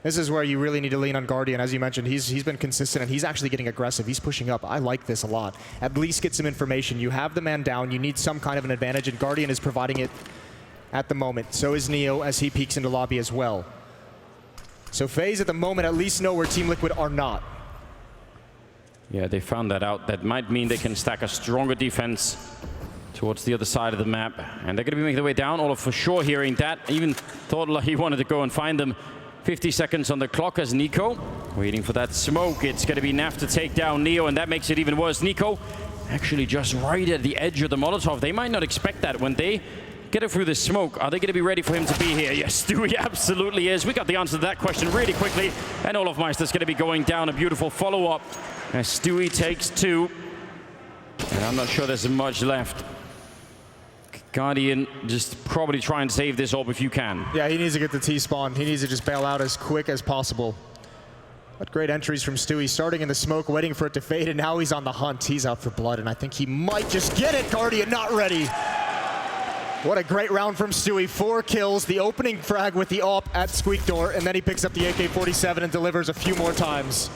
This is where you really need to lean on Guardian. As you mentioned, he's been consistent, and he's actually getting aggressive. He's pushing up. I like this a lot. At least get some information. You have the man down. You need some kind of an advantage, and Guardian is providing it at the moment. So is Neo as he peeks into lobby as well. So FaZe at the moment at least know where Team Liquid are not. Yeah, they found that out. That might mean they can stack a stronger defense towards the other side of the map. And they're going to be making their way down. Olaf for sure hearing that. Even thought he wanted to go and find them. 50 seconds on the clock as Nico waiting for that smoke. It's going to be Naf to take down Neo, and that makes it even worse. Nico actually just right at the edge of the Molotov. They might not expect that when they get it through the smoke. Are they going to be ready for him to be here? Yes, Stewie absolutely is. We got the answer to that question really quickly. And Olaf Meister's going to be going down. A beautiful follow-up as Stewie takes 2. And I'm not sure there's much left. Guardian, just probably try and save this orb if you can. Yeah, he needs to get the T-spawn. He needs to just bail out as quick as possible. But great entries from Stewie, starting in the smoke, waiting for it to fade, and now he's on the hunt. He's out for blood, and I think he might just get it. Guardian not ready. What a great round from Stewie. 4 kills, the opening frag with the AWP at Squeak Door, and then he picks up the AK-47 and delivers a few more times.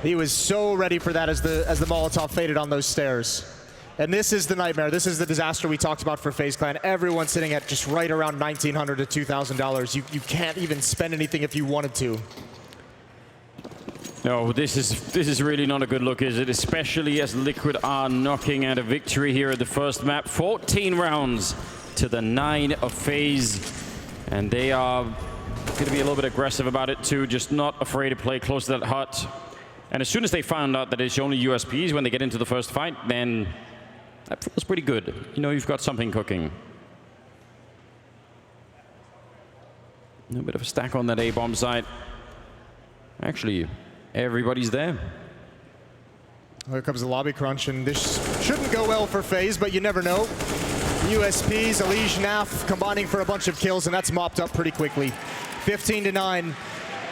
He was so ready for that as the Molotov faded on those stairs. And this is the nightmare. This is the disaster we talked about for FaZe Clan. Everyone's sitting at just right around $1,900 to $2,000. You can't even spend anything if you wanted to. No, this is really not a good look, is it? Especially as Liquid are knocking out a victory here at the first map. 14 rounds to the 9 of FaZe. And they are going to be a little bit aggressive about it too, just not afraid to play close to that hut. And as soon as they found out that it's only USPs when they get into the first fight, then that feels pretty good. You know, you've got something cooking. A bit of a stack on that A-bomb site. Actually, everybody's there. Here comes the lobby crunch, and this shouldn't go well for FaZe, but you never know. USPs, Elige, Naf combining for a bunch of kills, and that's mopped up pretty quickly. 15-9.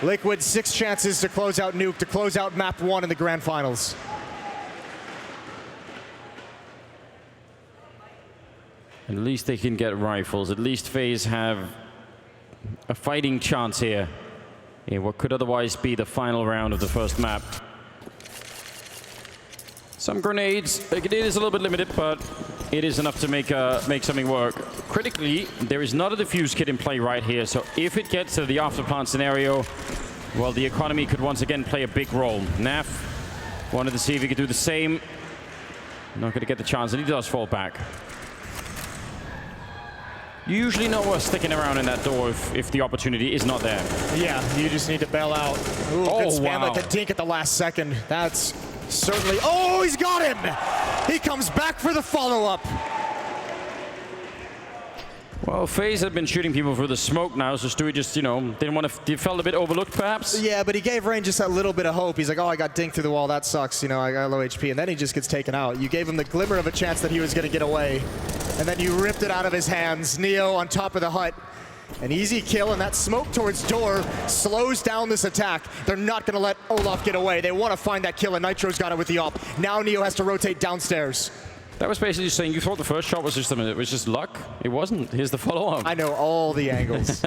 Liquid 6 chances to close out Nuke, to close out map 1 in the grand finals. At least they can get rifles. At least FaZe have a fighting chance here in what could otherwise be the final round of the first map. Some grenades. It is a little bit limited, but it is enough to make something work. Critically, there is not a defuse kit in play right here, so if it gets to the afterplant scenario, well, the economy could once again play a big role. Naf wanted to see if he could do the same. Not going to get the chance, and he does fall back. You usually know we're sticking around in that door if the opportunity is not there. Yeah, you just need to bail out. Ooh, oh, good spam wow. at the dink at the last second. That's certainly... Oh, he's got him! He comes back for the follow-up. Well, FaZe had been shooting people through the smoke now, so Stewie just, you know, didn't want to... He felt a bit overlooked, perhaps? Yeah, but he gave Rain just that little bit of hope. He's like, oh, I got dinked through the wall. That sucks. You know, I got low HP. And then he just gets taken out. You gave him the glimmer of a chance that he was going to get away. And then you ripped it out of his hands. Neo on top of the hut. An easy kill, and that smoke towards door slows down this attack. They're not going to let Olaf get away. They want to find that kill, and Nitro's got it with the AWP. Now Neo has to rotate downstairs. That was basically saying you thought the first shot was just luck. It wasn't. Here's the follow-up. I know all the angles.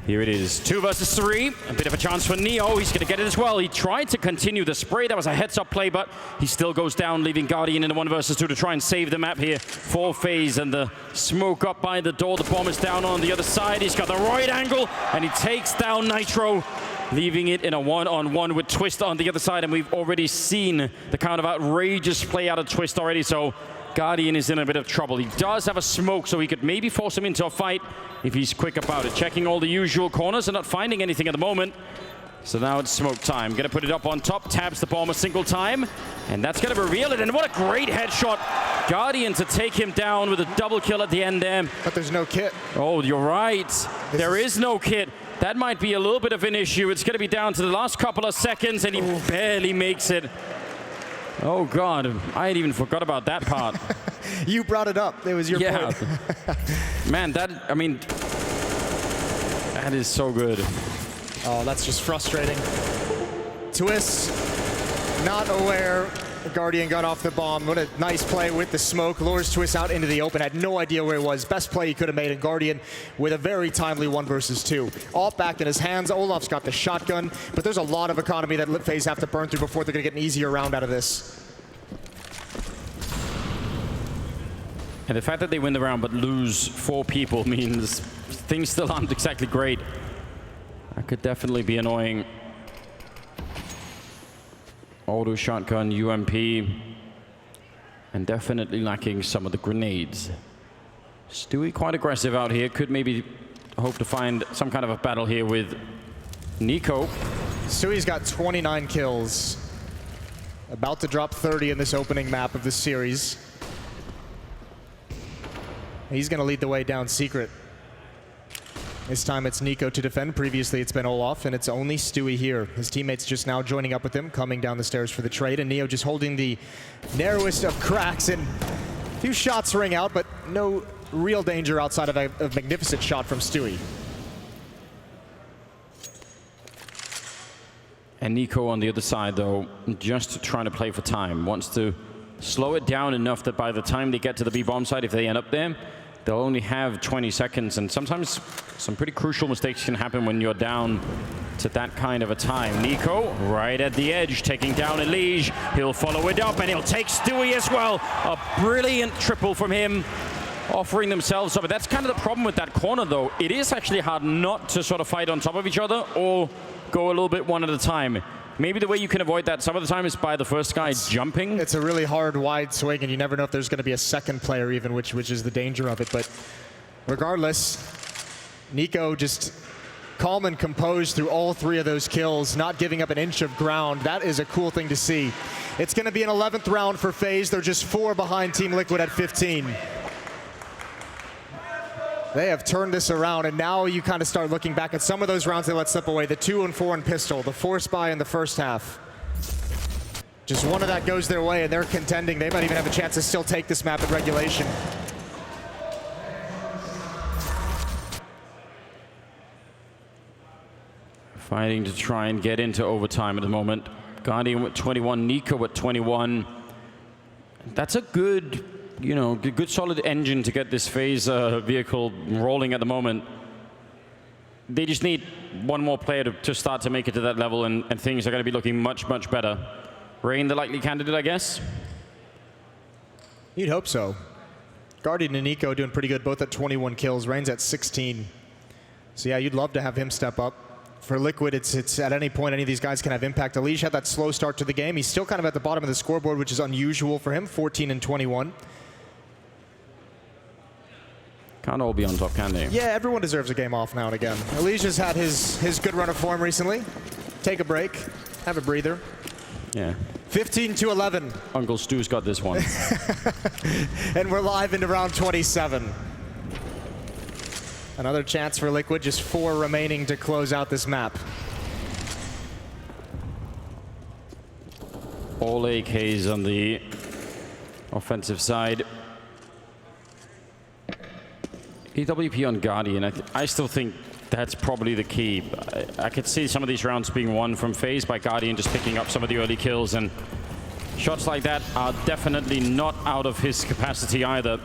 Here it is. 2 versus 3. A bit of a chance for Neo. He's going to get it as well. He tried to continue the spray. That was a heads-up play, but he still goes down, leaving Guardian in a 1 versus 2 to try and save the map here for FaZe. And the smoke up by the door. The bomb is down on the other side. He's got the right angle, and he takes down Nitro, leaving it in a 1-on-1 with Twist on the other side. And we've already seen the kind of outrageous play out of Twist already, so Guardian is in a bit of trouble. He does have a smoke, so he could maybe force him into a fight if he's quick about it. Checking all the usual corners and not finding anything at the moment. So now it's smoke time. Gonna put it up on top, tabs the bomb a single time, and that's gonna reveal it. And what a great headshot. Guardian to take him down with a double kill at the end there. But there's no kit. Oh, you're right. There is no kit. That might be a little bit of an issue. It's gonna be down to the last couple of seconds, and he barely makes it. Oh, God. I had even forgot about that part. You brought it up. It was your point. Man, that is so good. Oh, that's just frustrating. Twist, not aware. Guardian got off the bomb. What a nice play with the smoke. Lures Twist out into the open. Had no idea where he was. Best play he could have made. And Guardian with a very timely 1 versus 2. All back in his hands. Olaf's got the shotgun. But there's a lot of economy that FaZe have to burn through before they're going to get an easier round out of this. And the fact that they win the round but lose 4 people means things still aren't exactly great. That could definitely be annoying. Auto shotgun, UMP, and definitely lacking some of the grenades. Stewie quite aggressive out here. Could maybe hope to find some kind of a battle here with Nico. Stewie's got 29 kills. About to drop 30 in this opening map of the series. He's going to lead the way down secret. This time it's Nico to defend. Previously it's been Olaf, and it's only Stewie here. His teammates just now joining up with him, coming down the stairs for the trade, and Neo just holding the narrowest of cracks, and a few shots ring out, but no real danger outside of a magnificent shot from Stewie. And Nico on the other side, though, just trying to play for time. Wants to slow it down enough that by the time they get to the B-bomb site, if they end up there, they'll only have 20 seconds. And sometimes some pretty crucial mistakes can happen when you're down to that kind of a time. Nico right at the edge, taking down Elige. He'll follow it up, and he'll take Stewie as well. A brilliant triple from him, offering themselves up. But that's kind of the problem with that corner, though. It is actually hard not to sort of fight on top of each other or go a little bit one at a time. Maybe the way you can avoid that some of the time is by the first guy jumping. It's a really hard, wide swing, and you never know if there's going to be a second player even, which is the danger of it. But regardless, Nico just calm and composed through all 3 of those kills, not giving up an inch of ground. That is a cool thing to see. It's going to be an 11th round for FaZe. They're just 4 behind Team Liquid at 15. They have turned this around, and now you kind of start looking back at some of those rounds they let slip away. The 2 and 4 in pistol, the 4 spy in the first half. Just one of that goes their way, and they're contending. They might even have a chance to still take this map in regulation. Fighting to try and get into overtime at the moment. Guardian with 21, Nico with 21. That's a good, you know, good solid engine to get this FaZe vehicle rolling at the moment. They just need one more player to start to make it to that level, and things are going to be looking much, much better. Rain, the likely candidate, I guess? You'd hope so. Guardian and Nico doing pretty good, both at 21 kills. Rain's at 16. So yeah, you'd love to have him step up. For Liquid, it's at any point any of these guys can have impact. Elige had that slow start to the game. He's still kind of at the bottom of the scoreboard, which is unusual for him, 14 and 21. Can't all be on top, can they? Yeah, everyone deserves a game off now and again. Elige's had his good run of form recently. Take a break, have a breather. Yeah. 15 to 11. Uncle Stu's got this one. And we're live into round 27. Another chance for Liquid, just 4 remaining to close out this map. All AKs on the offensive side. EWP on Guardian, I still think that's probably the key. I could see some of these rounds being won from FaZe by Guardian just picking up some of the early kills, and shots like that are definitely not out of his capacity either.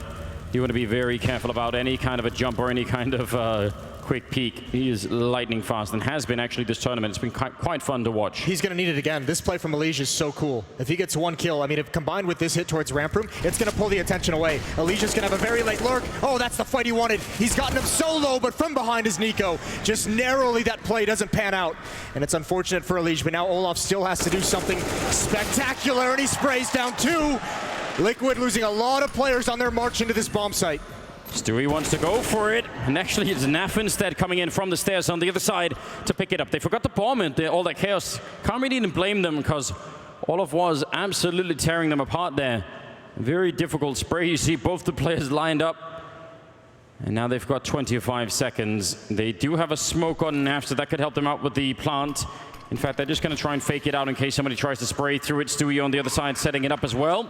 You want to be very careful about any kind of a jump or any kind of quick peek. He is lightning fast and has been actually this tournament. It's been quite fun to watch. He's going to need it again. This play from Elige is so cool. If he gets 1 kill, I mean, if combined with this hit towards ramp room, it's going to pull the attention away. Elige's going to have a very late lurk. Oh, that's the fight he wanted. He's gotten him so low, but from behind is Nico. Just narrowly that play doesn't pan out. And it's unfortunate for Elige, but now Olaf still has to do something spectacular, and he sprays down 2. Liquid losing a lot of players on their march into this bomb site. Stewie wants to go for it, and actually it's Naf instead coming in from the stairs on the other side to pick it up. They forgot the bomb and all that chaos. Can't really even blame them, because Olaf was absolutely tearing them apart there. Very difficult spray. You see both the players lined up, and now they've got 25 seconds. They do have a smoke on Naf, so that could help them out with the plant. In fact, they're just going to try and fake it out in case somebody tries to spray through it. Stewie on the other side setting it up as well.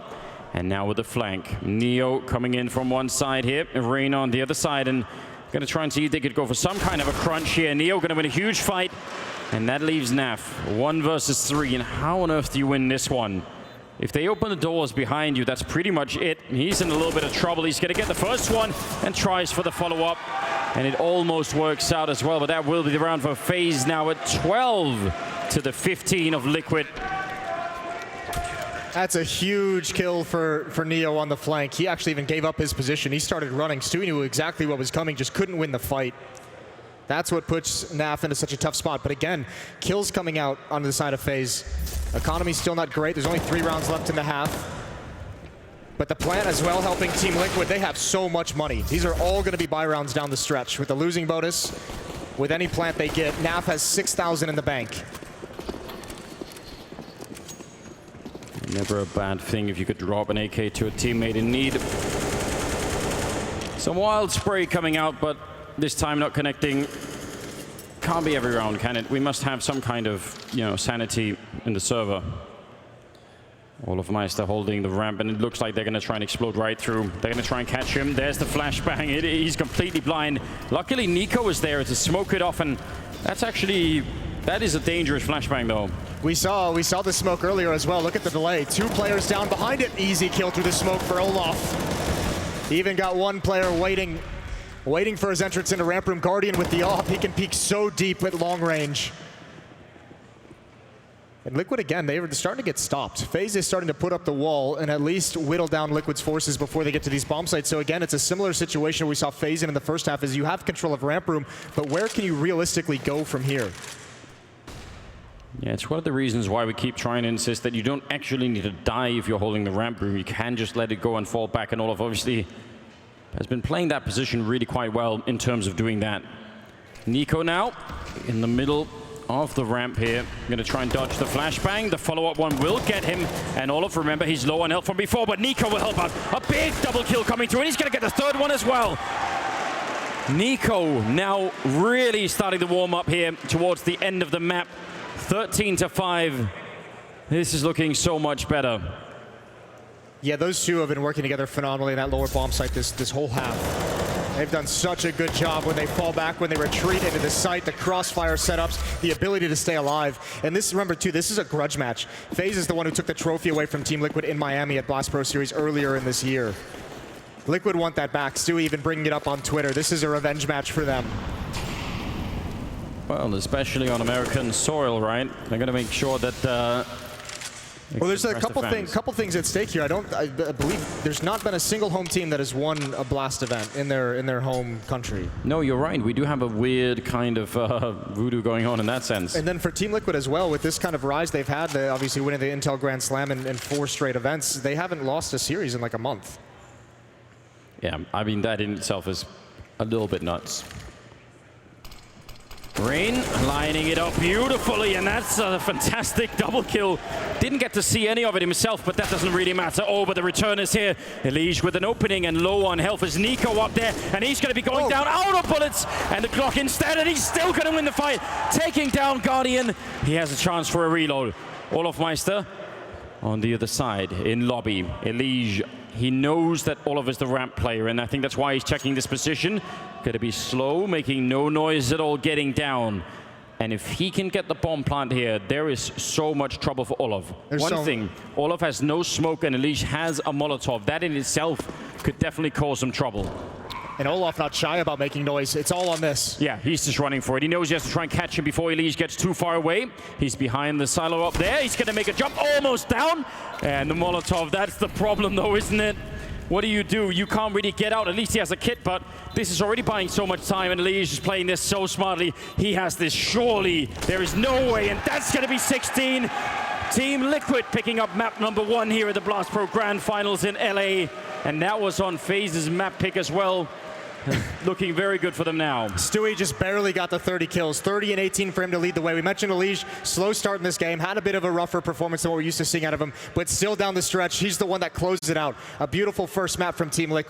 And now with the flank, Neo coming in from one side here, Rain on the other side, and going to try and see if they could go for some kind of a crunch here. Neo going to win a huge fight, and that leaves Naf 1 versus 3. And how on earth do you win this one? If they open the doors behind you, that's pretty much it. He's in a little bit of trouble. He's going to get the first one and tries for the follow-up. And it almost works out as well, but that will be the round for FaZe now at 12 to the 15 of Liquid. That's a huge kill for Neo on the flank. He actually even gave up his position. He started running. Stewie knew exactly what was coming, just couldn't win the fight. That's what puts NAF into such a tough spot. But again, kills coming out onto the side of FaZe. Economy's still not great. There's only 3 rounds left in the half. But the plant as well helping Team Liquid. They have so much money. These are all going to be buy rounds down the stretch. With the losing bonus, with any plant they get, NAF has 6,000 in the bank. Never a bad thing if you could drop an AK to a teammate in need. Some wild spray coming out, but this time not connecting. Can't be every round, can it? We must have some kind of, sanity in the server. Olofmeister holding the ramp, and it looks like they're going to try and explode right through. They're going to try and catch him. There's the flashbang. He's completely blind. Luckily, Nico is there to smoke it off, and that is a dangerous flashbang, though. We saw the smoke earlier as well. Look at the delay. 2 players down behind it. Easy kill through the smoke for Olof. He even got 1 player waiting for his entrance into ramp room. Guardian with the AWP. He can peek so deep at long range. And Liquid, again, they're starting to get stopped. FaZe is starting to put up the wall and at least whittle down Liquid's forces before they get to these bomb sites. So again, it's a similar situation we saw FaZe in the first half, is you have control of ramp room, but where can you realistically go from here? Yeah, it's one of the reasons why we keep trying to insist that you don't actually need to die if you're holding the ramp room. You can just let it go and fall back, and Olof obviously has been playing that position really quite well in terms of doing that. Nico now in the middle of the ramp here. Going to try and dodge the flashbang. The follow-up one will get him. And Olof, remember, he's low on health from before, but Nico will help out. A big double kill coming through, and he's going to get the 3rd one as well. Nico now really starting to warm up here towards the end of the map. 13 to 5. This is looking so much better. Yeah, those two have been working together phenomenally in that lower bomb site this whole half. They've done such a good job when they fall back, when they retreat into the site, the crossfire setups, the ability to stay alive. And this, remember too, this is a grudge match. FaZe is the one who took the trophy away from Team Liquid in Miami at Blast Pro Series earlier in this year. Liquid want that back. Stewie even bringing it up on Twitter. This is a revenge match for them. Well, especially on American soil, right? They're going to make sure that well, there's a couple things at stake here. I believe there's not been a single home team that has won a Blast event in their home country. No, you're right. We do have a weird kind of voodoo going on in that sense. And then for Team Liquid as well, with this kind of rise they've had, obviously winning the Intel Grand Slam in 4 straight events, they haven't lost a series in like a month. Yeah, I mean, that in itself is a little bit nuts. Rain lining it up beautifully, and that's a fantastic double kill. Didn't get to see any of it himself, but that doesn't really matter. Oh, but the return is here. Elige with an opening and low on health is Nico up there, and he's going to be going down out of bullets, and the clock instead, and he's still going to win the fight. Taking down Guardian. He has a chance for a reload. Olofmeister on the other side in lobby. Elige, he knows that Olof is the ramp player, and I think that's why he's checking this position. Going to be slow, making no noise at all, getting down. And if he can get the bomb plant here, there is so much trouble for Olof. One thing, Olof has no smoke and Elige has a Molotov. That in itself could definitely cause some trouble. And Olof not shy about making noise. It's all on this. Yeah, he's just running for it. He knows he has to try and catch him before Elige gets too far away. He's behind the silo up there. He's going to make a jump, almost down. And the Molotov, that's the problem though, isn't it? What do? You can't really get out. At least he has a kit, but this is already buying so much time, and Elige is playing this so smartly. He has this, surely. There is no way, and that's going to be 16. Team Liquid picking up map number 1 here at the Blast Pro Grand Finals in LA. And that was on FaZe's map pick as well. Looking very good for them now. Stewie just barely got the 30 kills. 30 and 18 for him to lead the way. We mentioned Elige, slow start in this game, had a bit of a rougher performance than what we're used to seeing out of him, but still down the stretch, he's the one that closes it out. A beautiful first map from Team Liquid.